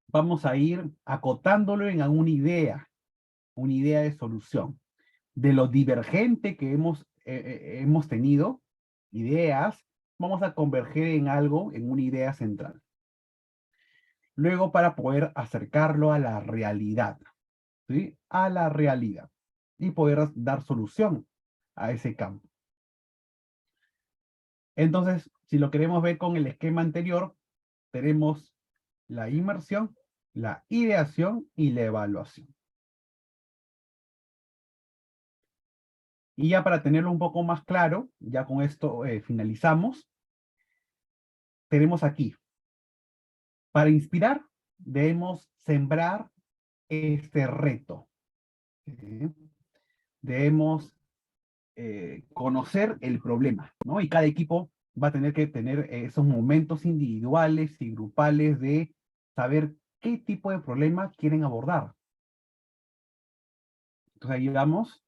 vamos a ir acotándolo en alguna idea, una idea de solución. De lo divergente que hemos tenido, ideas, vamos a converger en algo, en una idea central. Luego, para poder acercarlo a la realidad, ¿sí? A la realidad. Y poder dar solución a ese campo. Entonces, si lo queremos ver con el esquema anterior, tenemos la inmersión, la ideación y la evaluación. Y ya para tenerlo un poco más claro, ya con esto finalizamos, tenemos aquí, para inspirar, debemos sembrar este reto. ¿Sí? Debemos conocer el problema, ¿no? Y cada equipo va a tener que tener esos momentos individuales y grupales de saber qué tipo de problema quieren abordar. Entonces ahí damos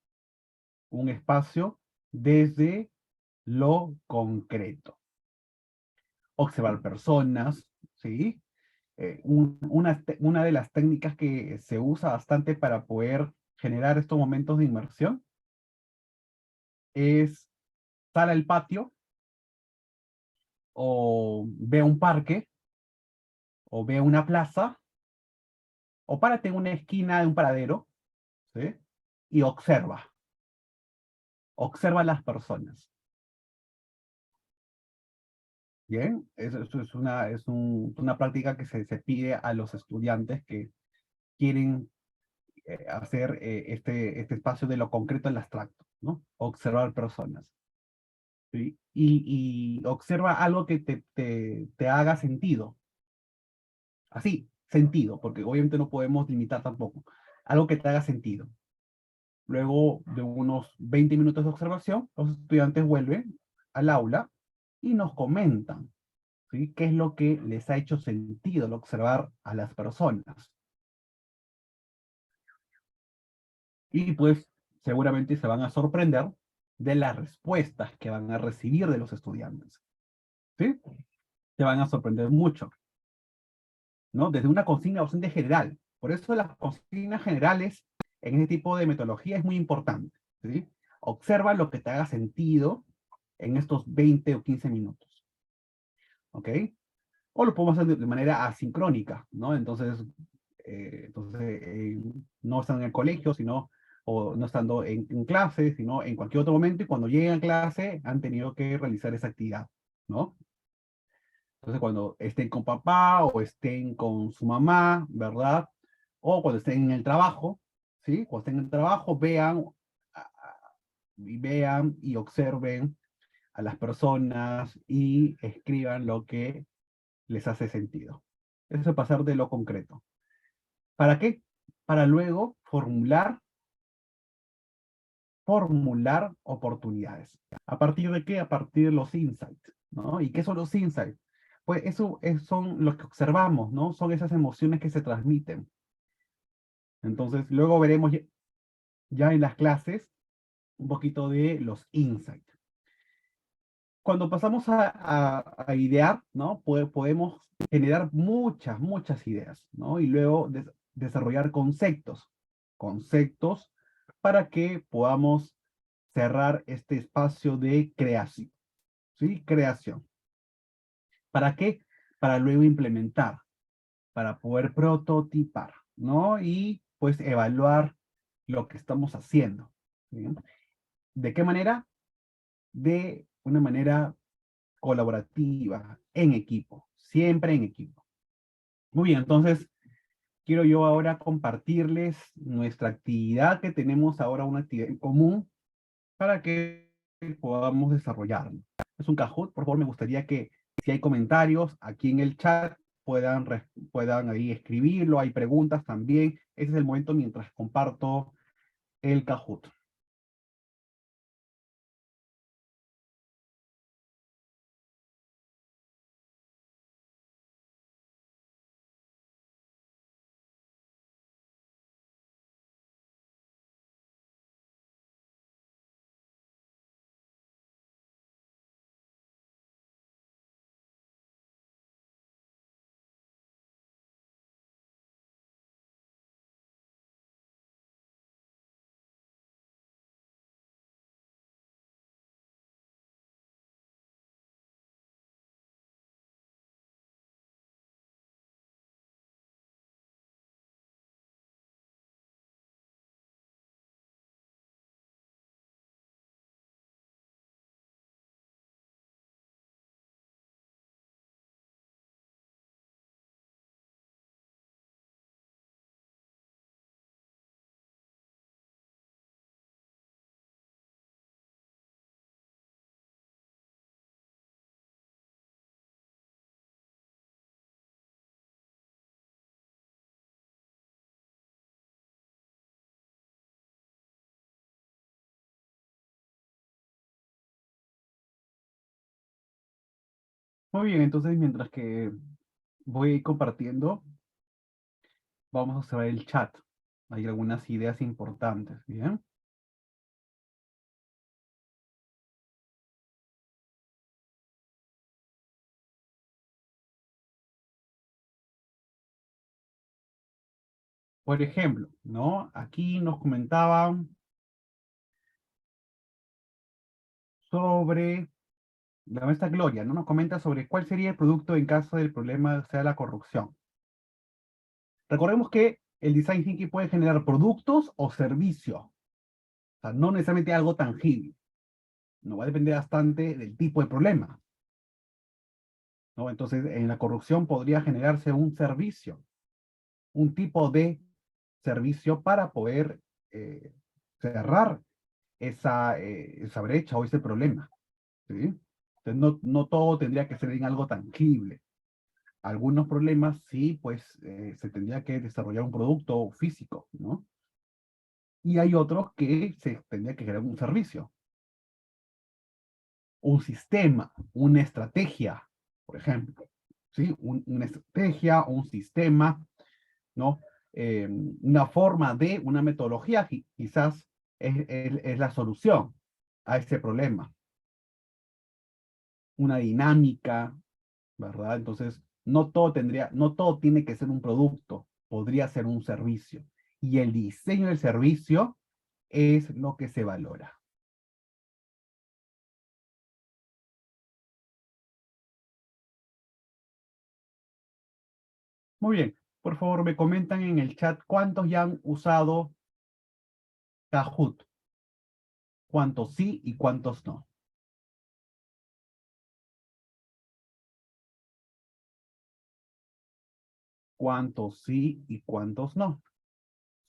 un espacio desde lo concreto. Observar personas, ¿sí? Una de las técnicas que se usa bastante para poder generar estos momentos de inmersión es sal al patio o ve a un parque o ve a una plaza o párate en una esquina de un paradero, ¿sí? Y observa. Observa a las personas. Bien, eso es una práctica que se pide a los estudiantes que quieren hacer este espacio de lo concreto al abstracto, ¿no? Observar personas. ¿Sí? Y observa algo que te haga sentido. Así, sentido, porque obviamente no podemos limitar tampoco. Algo que te haga sentido. Luego de unos 20 minutos de observación, los estudiantes vuelven al aula y nos comentan, ¿sí? ¿Qué es lo que les ha hecho sentido al observar a las personas? Y pues seguramente se van a sorprender de las respuestas que van a recibir de los estudiantes, ¿sí? Se van a sorprender mucho, ¿no? Desde una consigna docente general. Por eso las consignas generales en este tipo de metodología es muy importante, ¿sí? Observa lo que te haga sentido en estos 20 o 15 minutos, ¿ok? O lo podemos hacer de manera asincrónica, ¿no? Entonces no están en el colegio, sino, o no estando en clase, sino en cualquier otro momento, y cuando lleguen a clase han tenido que realizar esa actividad, ¿no? Entonces, cuando estén con papá o estén con su mamá, ¿verdad? O cuando estén en el trabajo, ¿sí? Cuando estén en el trabajo, vean y observen a las personas y escriban lo que les hace sentido. Eso es pasar de lo concreto. ¿Para qué? Para luego formular oportunidades. ¿A partir de qué? A partir de los insights, ¿no? ¿Y qué son los insights? Pues son los que observamos, ¿no? Son esas emociones que se transmiten. Entonces, luego veremos ya en las clases un poquito de los insights. Cuando pasamos a idear, ¿no? Podemos generar muchas ideas, ¿no? Y luego desarrollar conceptos para que podamos cerrar este espacio de creación, ¿sí? Creación. ¿Para qué? Para luego implementar, para poder prototipar, ¿no? Y pues evaluar lo que estamos haciendo, ¿sí? ¿De qué manera? De una manera colaborativa, en equipo, siempre en equipo. Muy bien, entonces quiero yo ahora compartirles nuestra actividad que tenemos ahora, una actividad en común para que podamos desarrollarlo. Es un Kahoot, por favor, me gustaría que si hay comentarios aquí en el chat puedan ahí escribirlo, hay preguntas también. Ese es el momento mientras comparto el Kahoot. Muy bien, entonces mientras que voy compartiendo, vamos a observar el chat. Hay algunas ideas importantes, ¿bien? Por ejemplo, ¿no? Aquí nos comentaban sobre, la maestra Gloria, ¿no? Nos comenta sobre cuál sería el producto en caso del problema sea la corrupción. Recordemos que el design thinking puede generar productos o servicios, o sea, no necesariamente algo tangible. No va a depender bastante del tipo de problema, ¿no? Entonces, en la corrupción podría generarse un servicio, un tipo de servicio para poder eh, cerrar esa brecha o ese problema, ¿sí? Entonces, no todo tendría que ser en algo tangible. Algunos problemas sí, pues se tendría que desarrollar un producto físico, ¿no? Y hay otros que se tendría que crear un servicio, un sistema, una estrategia, por ejemplo, ¿sí? Una estrategia, un sistema, ¿no? Una forma de, una metodología quizás es la solución a ese problema, una dinámica, ¿verdad? Entonces, no todo tiene que ser un producto, podría ser un servicio. Y el diseño del servicio es lo que se valora. Muy bien, por favor me comentan en el chat cuántos ya han usado Kahoot, cuántos sí y cuántos no. Cuántos sí y cuántos no.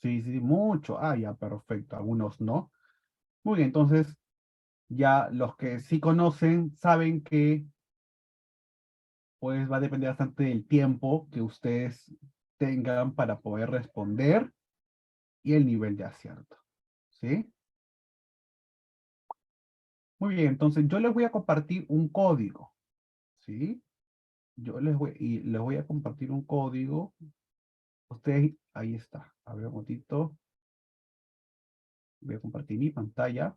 Sí, sí, mucho. Ah, ya, perfecto. Algunos no. Muy bien, entonces Ya los que sí conocen saben que pues va a depender bastante del tiempo que ustedes tengan para poder responder y el nivel de acierto. ¿Sí? Muy bien, entonces yo les voy a compartir un código. ¿Sí? Les voy a compartir un código. Ustedes, ahí está. A ver un momentito. Voy a compartir mi pantalla.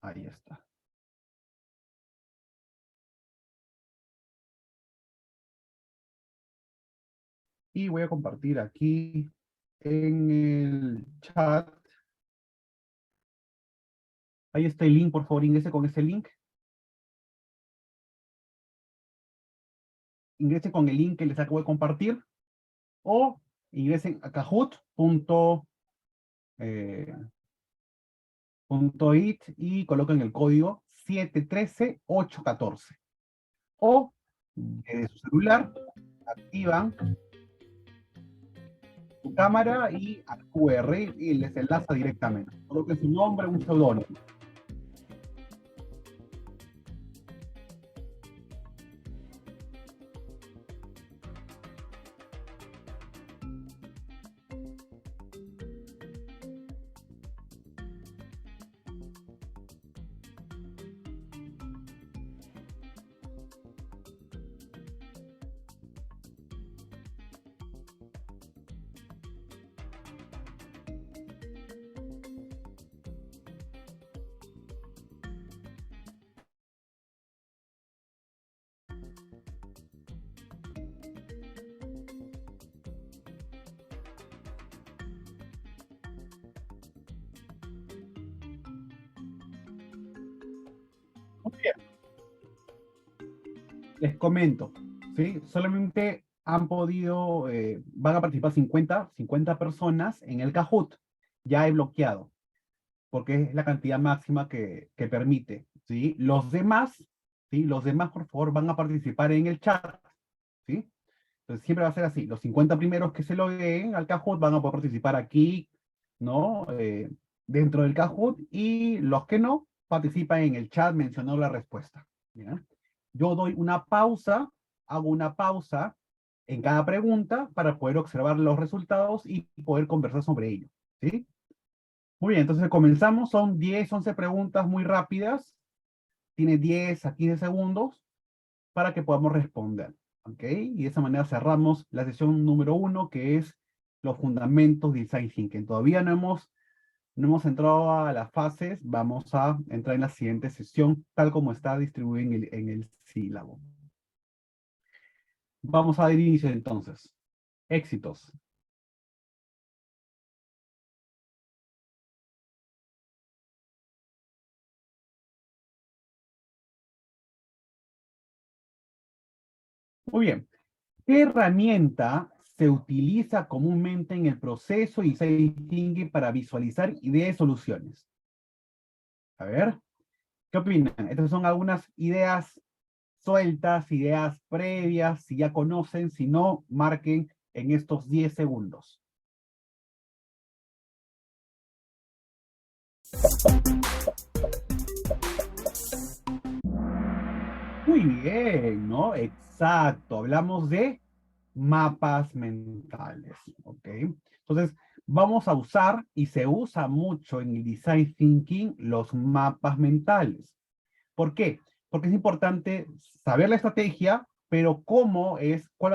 Ahí está. Y voy a compartir aquí en el chat. Ahí está el link, por favor, ingrese con ese link. Ingrese con el link que les acabo de compartir. O ingresen a kahoot.it y coloquen el código 713814. O desde su celular activan su cámara y al QR y les enlaza directamente. Coloquen su nombre, un seudónimo. Muy bien, les comento, ¿sí? Solamente han podido, van a participar 50 personas en el Kahoot. Ya he bloqueado, porque es la cantidad máxima que permite, ¿sí? Los demás, ¿sí? Los demás, por favor, van a participar en el chat, ¿sí? Entonces siempre va a ser así. Los 50 primeros que se logueen al Kahoot van a poder participar aquí, ¿no? Dentro del Kahoot, y los que no participan en el chat mencionando la respuesta. ¿Ya? Yo doy una pausa, hago una pausa en cada pregunta para poder observar los resultados y poder conversar sobre ello, ¿sí? Muy bien, entonces comenzamos. Son 10, 11 preguntas muy rápidas. Tiene 10 a 15 segundos para que podamos responder. ¿Ok? Y de esa manera cerramos la sesión número 1, que es los fundamentos de Design Thinking. Todavía no hemos entrado a las fases. Vamos a entrar en la siguiente sesión, tal como está distribuido en el sílabo. Vamos a dar inicio entonces. Éxitos. Muy bien. ¿Qué herramienta se utiliza comúnmente en el proceso y se distingue para visualizar ideas y soluciones? A ver, ¿qué opinan? Estas son algunas ideas sueltas, ideas previas, si ya conocen, si no, marquen en estos 10 segundos. Muy bien, ¿no? Exacto, hablamos de mapas mentales, ¿ok? Entonces, vamos a usar, y se usa mucho en el Design Thinking, los mapas mentales. ¿Por qué? Porque es importante saber la estrategia, pero cuál va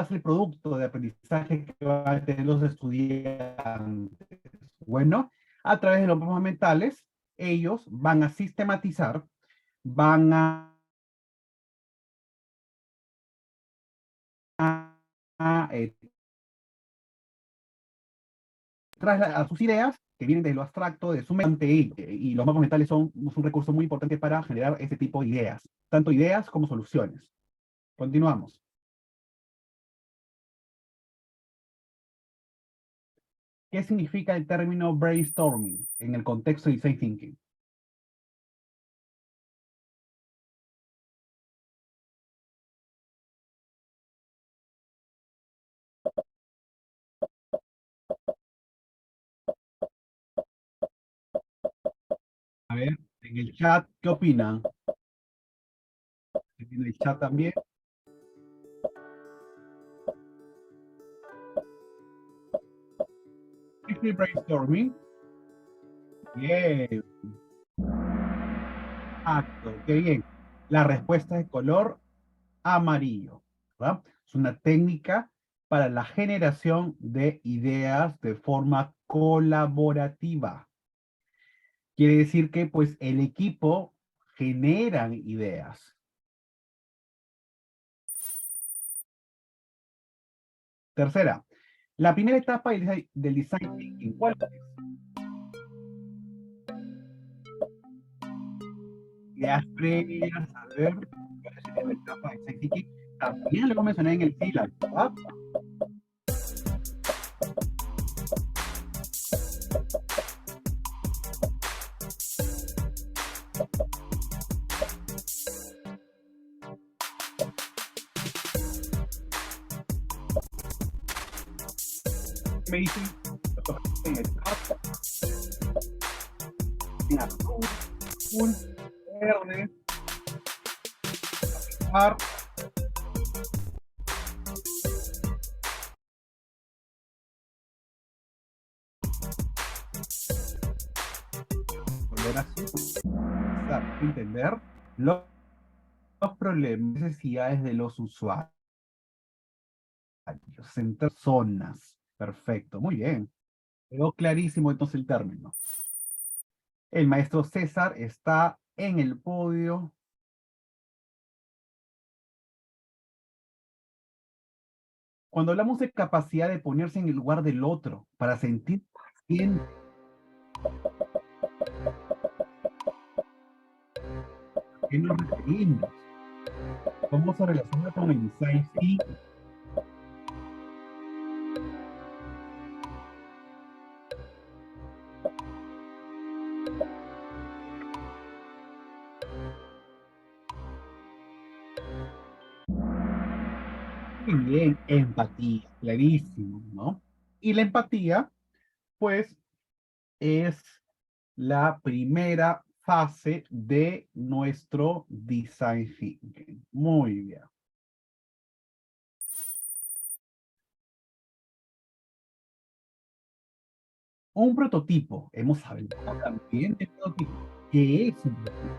a ser el producto de aprendizaje que van a tener los estudiantes. Bueno, a través de los mapas mentales, ellos van a sistematizar, van a trasladar sus ideas que vienen de lo abstracto, de su mente, y los mapas mentales son un recurso muy importante para generar este tipo de ideas, tanto ideas como soluciones. Continuamos. ¿Qué significa el término brainstorming en el contexto de design thinking? A ver, En el chat, ¿qué opinan? En el chat también. Estoy brainstorming. Bien. Exacto, qué bien. La respuesta es de color amarillo, ¿verdad? Es una técnica para la generación de ideas de forma colaborativa. Quiere decir que, pues, el equipo generan ideas. Tercera, la primera etapa del design thinking, ¿cuál es? Ideas previas, a ver, ¿cuál sería la etapa de design thinking? También lo mencioné en el syllabus, ¿verdad? Me dicen, en el chat, en azul, verde, mar, color azul, para entender los problemas, necesidades de los usuarios, centrar zonas. Perfecto, muy bien. Quedó clarísimo entonces el término. El maestro César está en el podio. Cuando hablamos de capacidad de ponerse en el lugar del otro para sentir bien, ¿a qué nos referimos? ¿Cómo se relaciona con el design thinking? Muy bien, empatía, clarísimo, ¿no? Y la empatía, pues, es la primera fase de nuestro design thinking. Muy bien. Un prototipo. Hemos hablado también de prototipo. ¿Qué es un prototipo?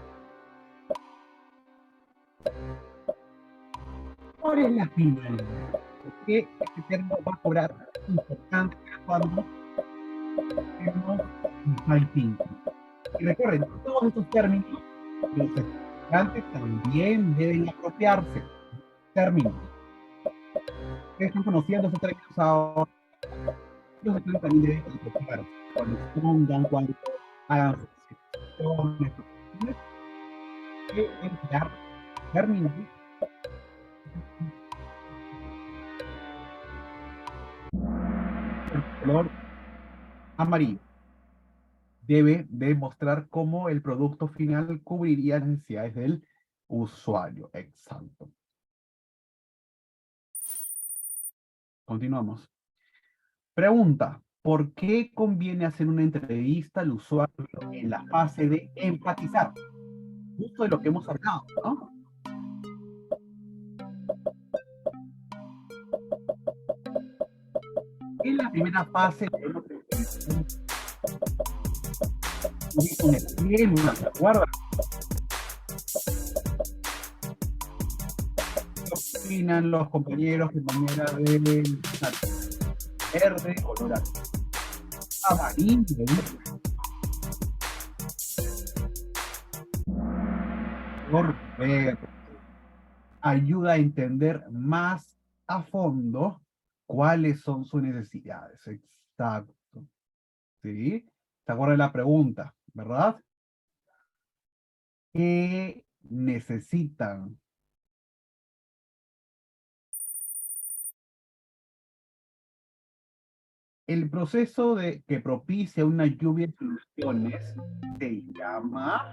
¿Cuál es la finalidad? ¿Por qué este término va a cobrar importancia cuando hacemos design thinking? Y recuerden, todos estos términos, los estudiantes también deben apropiarse. Términos. Ustedes están conociendo esos términos ahora. Los estudiantes también deben apropiarse. Cuando expongan, cuando hagan presentaciones, deben emplear términos. El color amarillo debe demostrar cómo el producto final cubriría las necesidades del usuario. Exacto. Continuamos. Pregunta, ¿por qué conviene hacer una entrevista al usuario en la fase de empatizar? Justo de lo que hemos hablado, ¿no? En la primera fase tenemos un esquema, ¿se acuerdan? ¿Qué opinan los compañeros de manera de verde, color amarillo, color verde? Ayuda a entender más a fondo cuáles son sus necesidades. Exacto. ¿Sí? ¿Se acuerdan de la pregunta, verdad? ¿Qué necesitan? El proceso que propicia una lluvia de soluciones se llama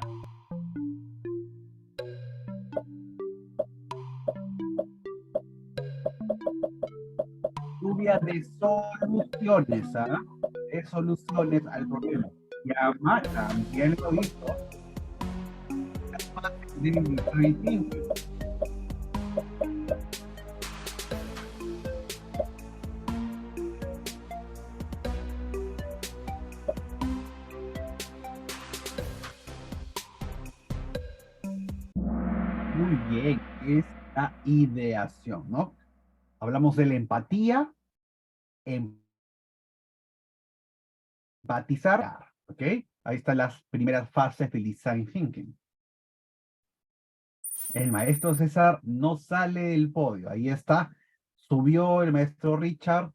lluvia de soluciones, de soluciones al problema. Se llama, también lo hizo, de design thinking. Muy bien, es la ideación, ¿no? Hablamos de la empatía, empatizar, ¿ok? Ahí están las primeras fases del design thinking. El maestro César no sale del podio, ahí está. Subió el maestro Richard.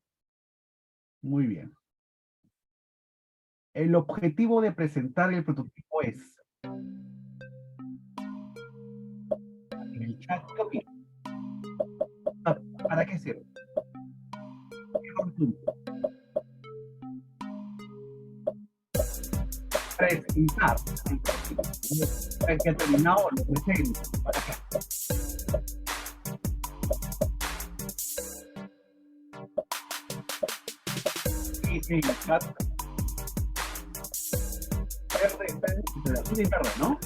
Muy bien. El objetivo de presentar el prototipo es, en el chat, ¿qué opinan? ¿Para qué sirve? Presentar el prototipo. Una vez que ha terminado, lo presento. ¿Para qué? Sí, sí, el chat verde, azul y verde, ¿no?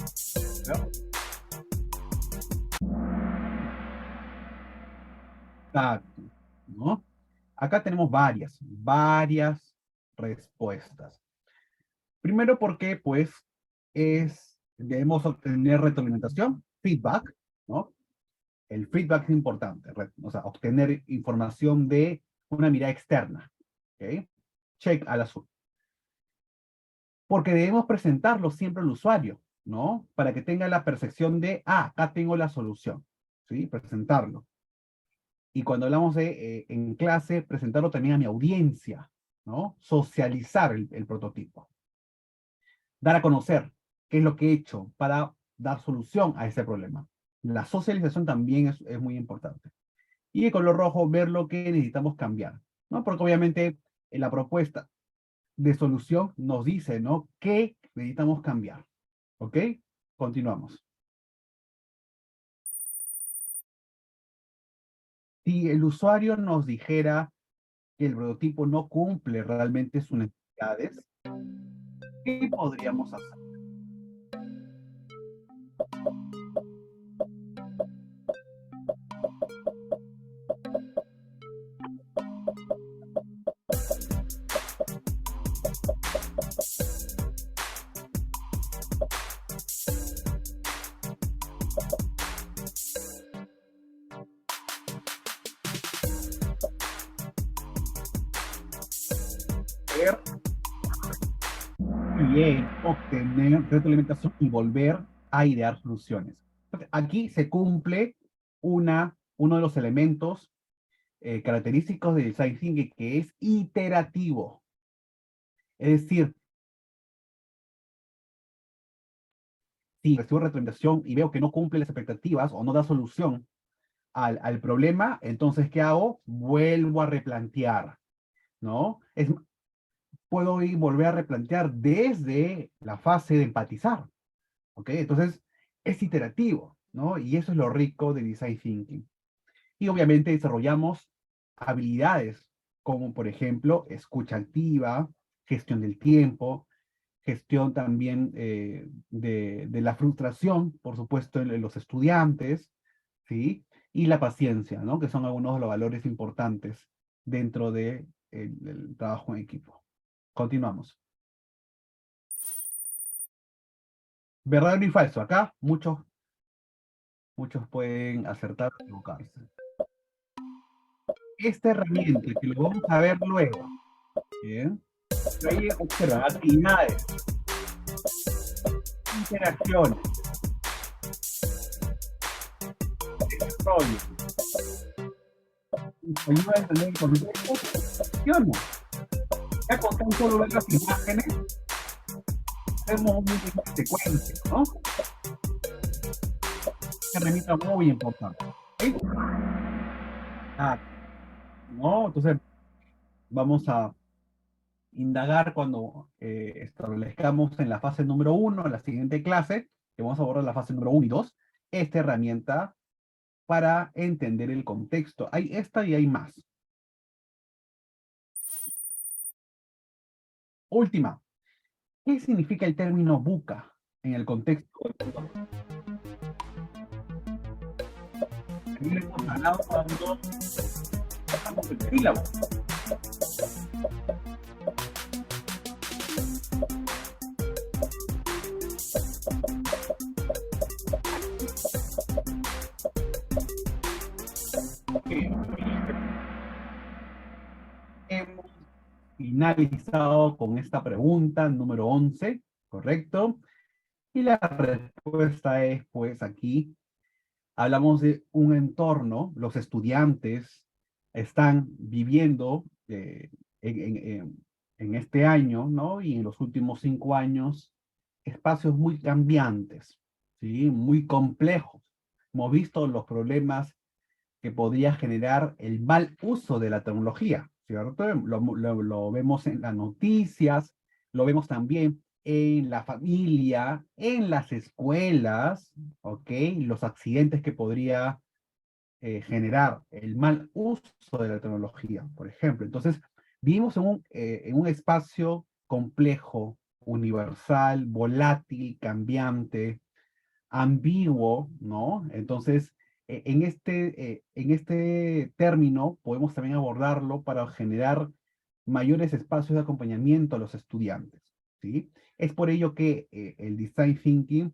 Exacto, ¿no? Acá tenemos varias respuestas. Primero porque, pues, debemos obtener retroalimentación, feedback, ¿no? El feedback es importante, o sea, obtener información de una mirada externa, ¿ok? Check al azul. Porque debemos presentarlo siempre al usuario, ¿no? Para que tenga la percepción de, acá tengo la solución, ¿sí? Presentarlo. Y cuando hablamos en clase, presentarlo también a mi audiencia, ¿no? Socializar el prototipo. Dar a conocer qué es lo que he hecho para dar solución a ese problema. La socialización también es muy importante. Y el color rojo, ver lo que necesitamos cambiar, ¿no? Porque obviamente en la propuesta de solución nos dice, ¿no? ¿Qué necesitamos cambiar? ¿Ok? Continuamos. Si el usuario nos dijera que el prototipo no cumple realmente sus necesidades, ¿qué podríamos hacer? Ver, bien, obtener retroalimentación y volver a idear soluciones. Aquí se cumple uno de los elementos característicos del design thinking, que es iterativo. Es decir, si recibo retroalimentación y veo que no cumple las expectativas o no da solución al problema, entonces, ¿qué hago? Vuelvo a replantear, ¿no? Puedo volver a replantear desde la fase de empatizar, ¿ok? Entonces, es iterativo, ¿no? Y eso es lo rico de Design Thinking. Y obviamente desarrollamos habilidades como, por ejemplo, escucha activa, gestión del tiempo, gestión también de la frustración, por supuesto, en los estudiantes, ¿sí? Y la paciencia, ¿no? Que son algunos de los valores importantes dentro del trabajo en equipo. Continuamos. Verdadero y falso. Acá muchos pueden acertar o equivocarse. Esta herramienta, que lo vamos a ver luego, ¿bien? Ahí observa actividades, interacciones, desarrollo, ayuda a entender el contexto, acciones. Ya con tan solo ver las imágenes, vemos un movimiento de secuencia, ¿no? Una herramienta muy importante. ¿Sí? Ah, ¿no? Entonces, vamos a indagar cuando establezcamos en la fase número 1, en la siguiente clase, que vamos a abordar la fase número 1 y 2, esta herramienta para entender el contexto. Hay esta y hay más. Última, ¿qué significa el término buca en el contexto? también hemos hablado cuando usamos el sílabo. Hemos finalizado con esta pregunta número 11, ¿correcto? Y la respuesta es, pues aquí, hablamos de un entorno, los estudiantes están viviendo en este año, ¿no? Y en los últimos 5 años, espacios muy cambiantes, ¿sí? Muy complejos. Hemos visto los problemas que podría generar el mal uso de la tecnología, ¿cierto? Lo vemos en las noticias, lo vemos también en la familia, en las escuelas, ¿ok? Los accidentes que podría generar el mal uso de la tecnología, por ejemplo. Entonces, vivimos en un espacio complejo, universal, volátil, cambiante, ambiguo, ¿no? Entonces, en este término podemos también abordarlo para generar mayores espacios de acompañamiento a los estudiantes, ¿sí? Es por ello que el Design Thinking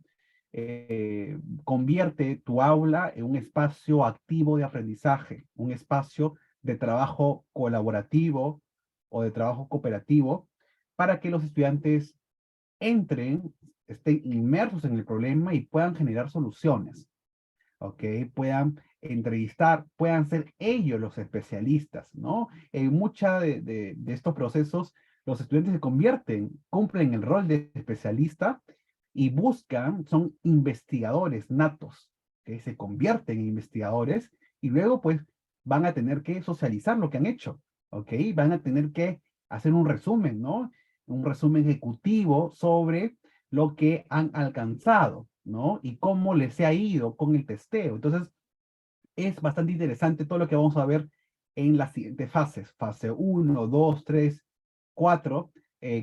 convierte tu aula en un espacio activo de aprendizaje, un espacio de trabajo colaborativo o de trabajo cooperativo para que los estudiantes entren, estén inmersos en el problema y puedan generar soluciones, ¿ok? Puedan entrevistar, puedan ser ellos los especialistas, ¿no? En muchos de estos procesos, los estudiantes se convierten, cumplen el rol de especialista y buscan, son investigadores natos, que se convierten en investigadores y luego pues van a tener que socializar lo que han hecho, ¿ok? Van a tener que hacer un resumen, ¿no? Un resumen ejecutivo sobre lo que han alcanzado, ¿no? Y cómo les ha ido con el testeo. Entonces, es bastante interesante todo lo que vamos a ver en las siguientes fases. Fase 1, 2, 3, 4,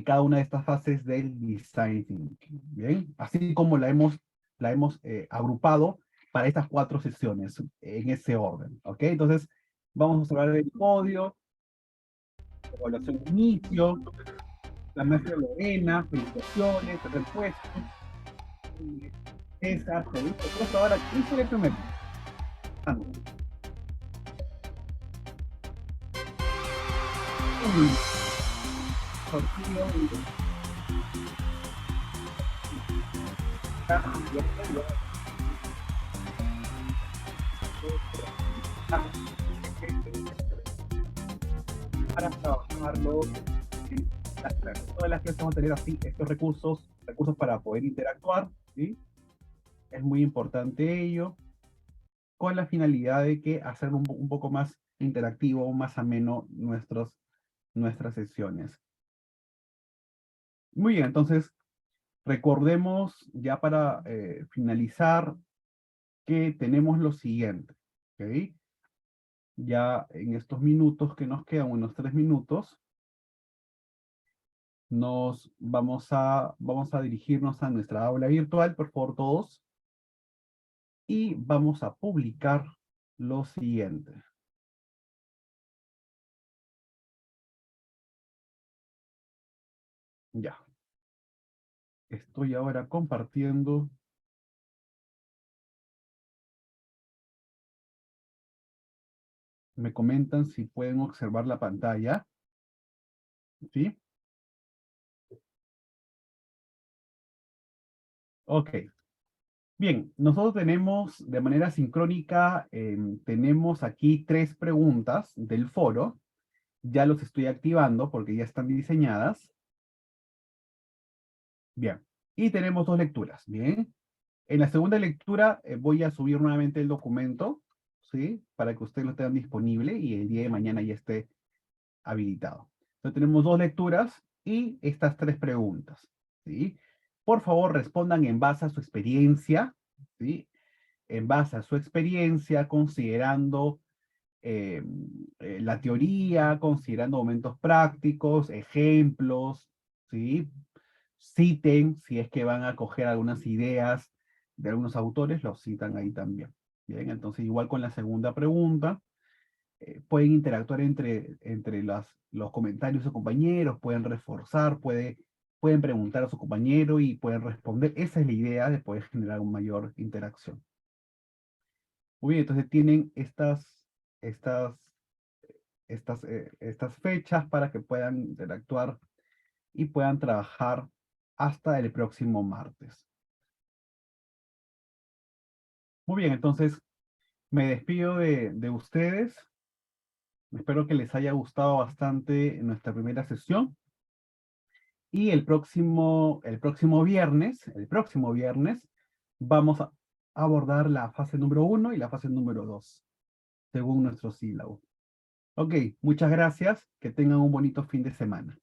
cada una de estas fases del Design Thinking, ¿bien? Así como la hemos agrupado para estas 4 sesiones, en ese orden, ¿ok? Entonces, vamos a hablar del podio, evaluación de inicio, la maestra Lorena, felicitaciones, repuestos, César, Felipe, justo ahora, ¿quién fue el primero? Ah, no. Sortillo para trabajarlo. Todas las clases vamos a tener así estos recursos para poder interactuar, ¿sí? Es muy importante ello, con la finalidad de que hacer un poco más interactivo, más ameno nuestras sesiones. Muy bien, entonces recordemos ya para finalizar que tenemos lo siguiente, ¿ok? Ya en estos minutos que nos quedan, unos 3 minutos, vamos a dirigirnos a nuestra aula virtual, por favor todos, y vamos a publicar lo siguiente. Ya. Estoy ahora compartiendo. Me comentan si pueden observar la pantalla, ¿sí? Ok. Bien, nosotros tenemos de manera sincrónica, tenemos aquí 3 preguntas del foro. Ya los estoy activando porque ya están diseñadas. Bien. Y tenemos 2 lecturas. Bien. En la segunda lectura voy a subir nuevamente el documento, ¿sí? Para que ustedes lo tengan disponible y el día de mañana ya esté habilitado. Entonces tenemos 2 lecturas y estas 3 preguntas, ¿sí? Por favor, respondan en base a su experiencia, ¿sí? En base a su experiencia, considerando la teoría, considerando momentos prácticos, ejemplos, ¿sí? Citen, si es que van a coger algunas ideas de algunos autores, los citan ahí también. Bien, entonces igual con la segunda pregunta, pueden interactuar entre los comentarios de sus compañeros, pueden reforzar, pueden preguntar a su compañero y pueden responder. Esa es la idea de poder generar una mayor interacción. Muy bien, entonces tienen estas, estas fechas para que puedan interactuar y puedan trabajar hasta el próximo martes. Muy bien, entonces me despido de ustedes. Espero que les haya gustado bastante nuestra primera sesión. Y el próximo viernes, vamos a abordar la fase número 1 y la fase número 2, según nuestro sílabo. Ok, muchas gracias. Que tengan un bonito fin de semana.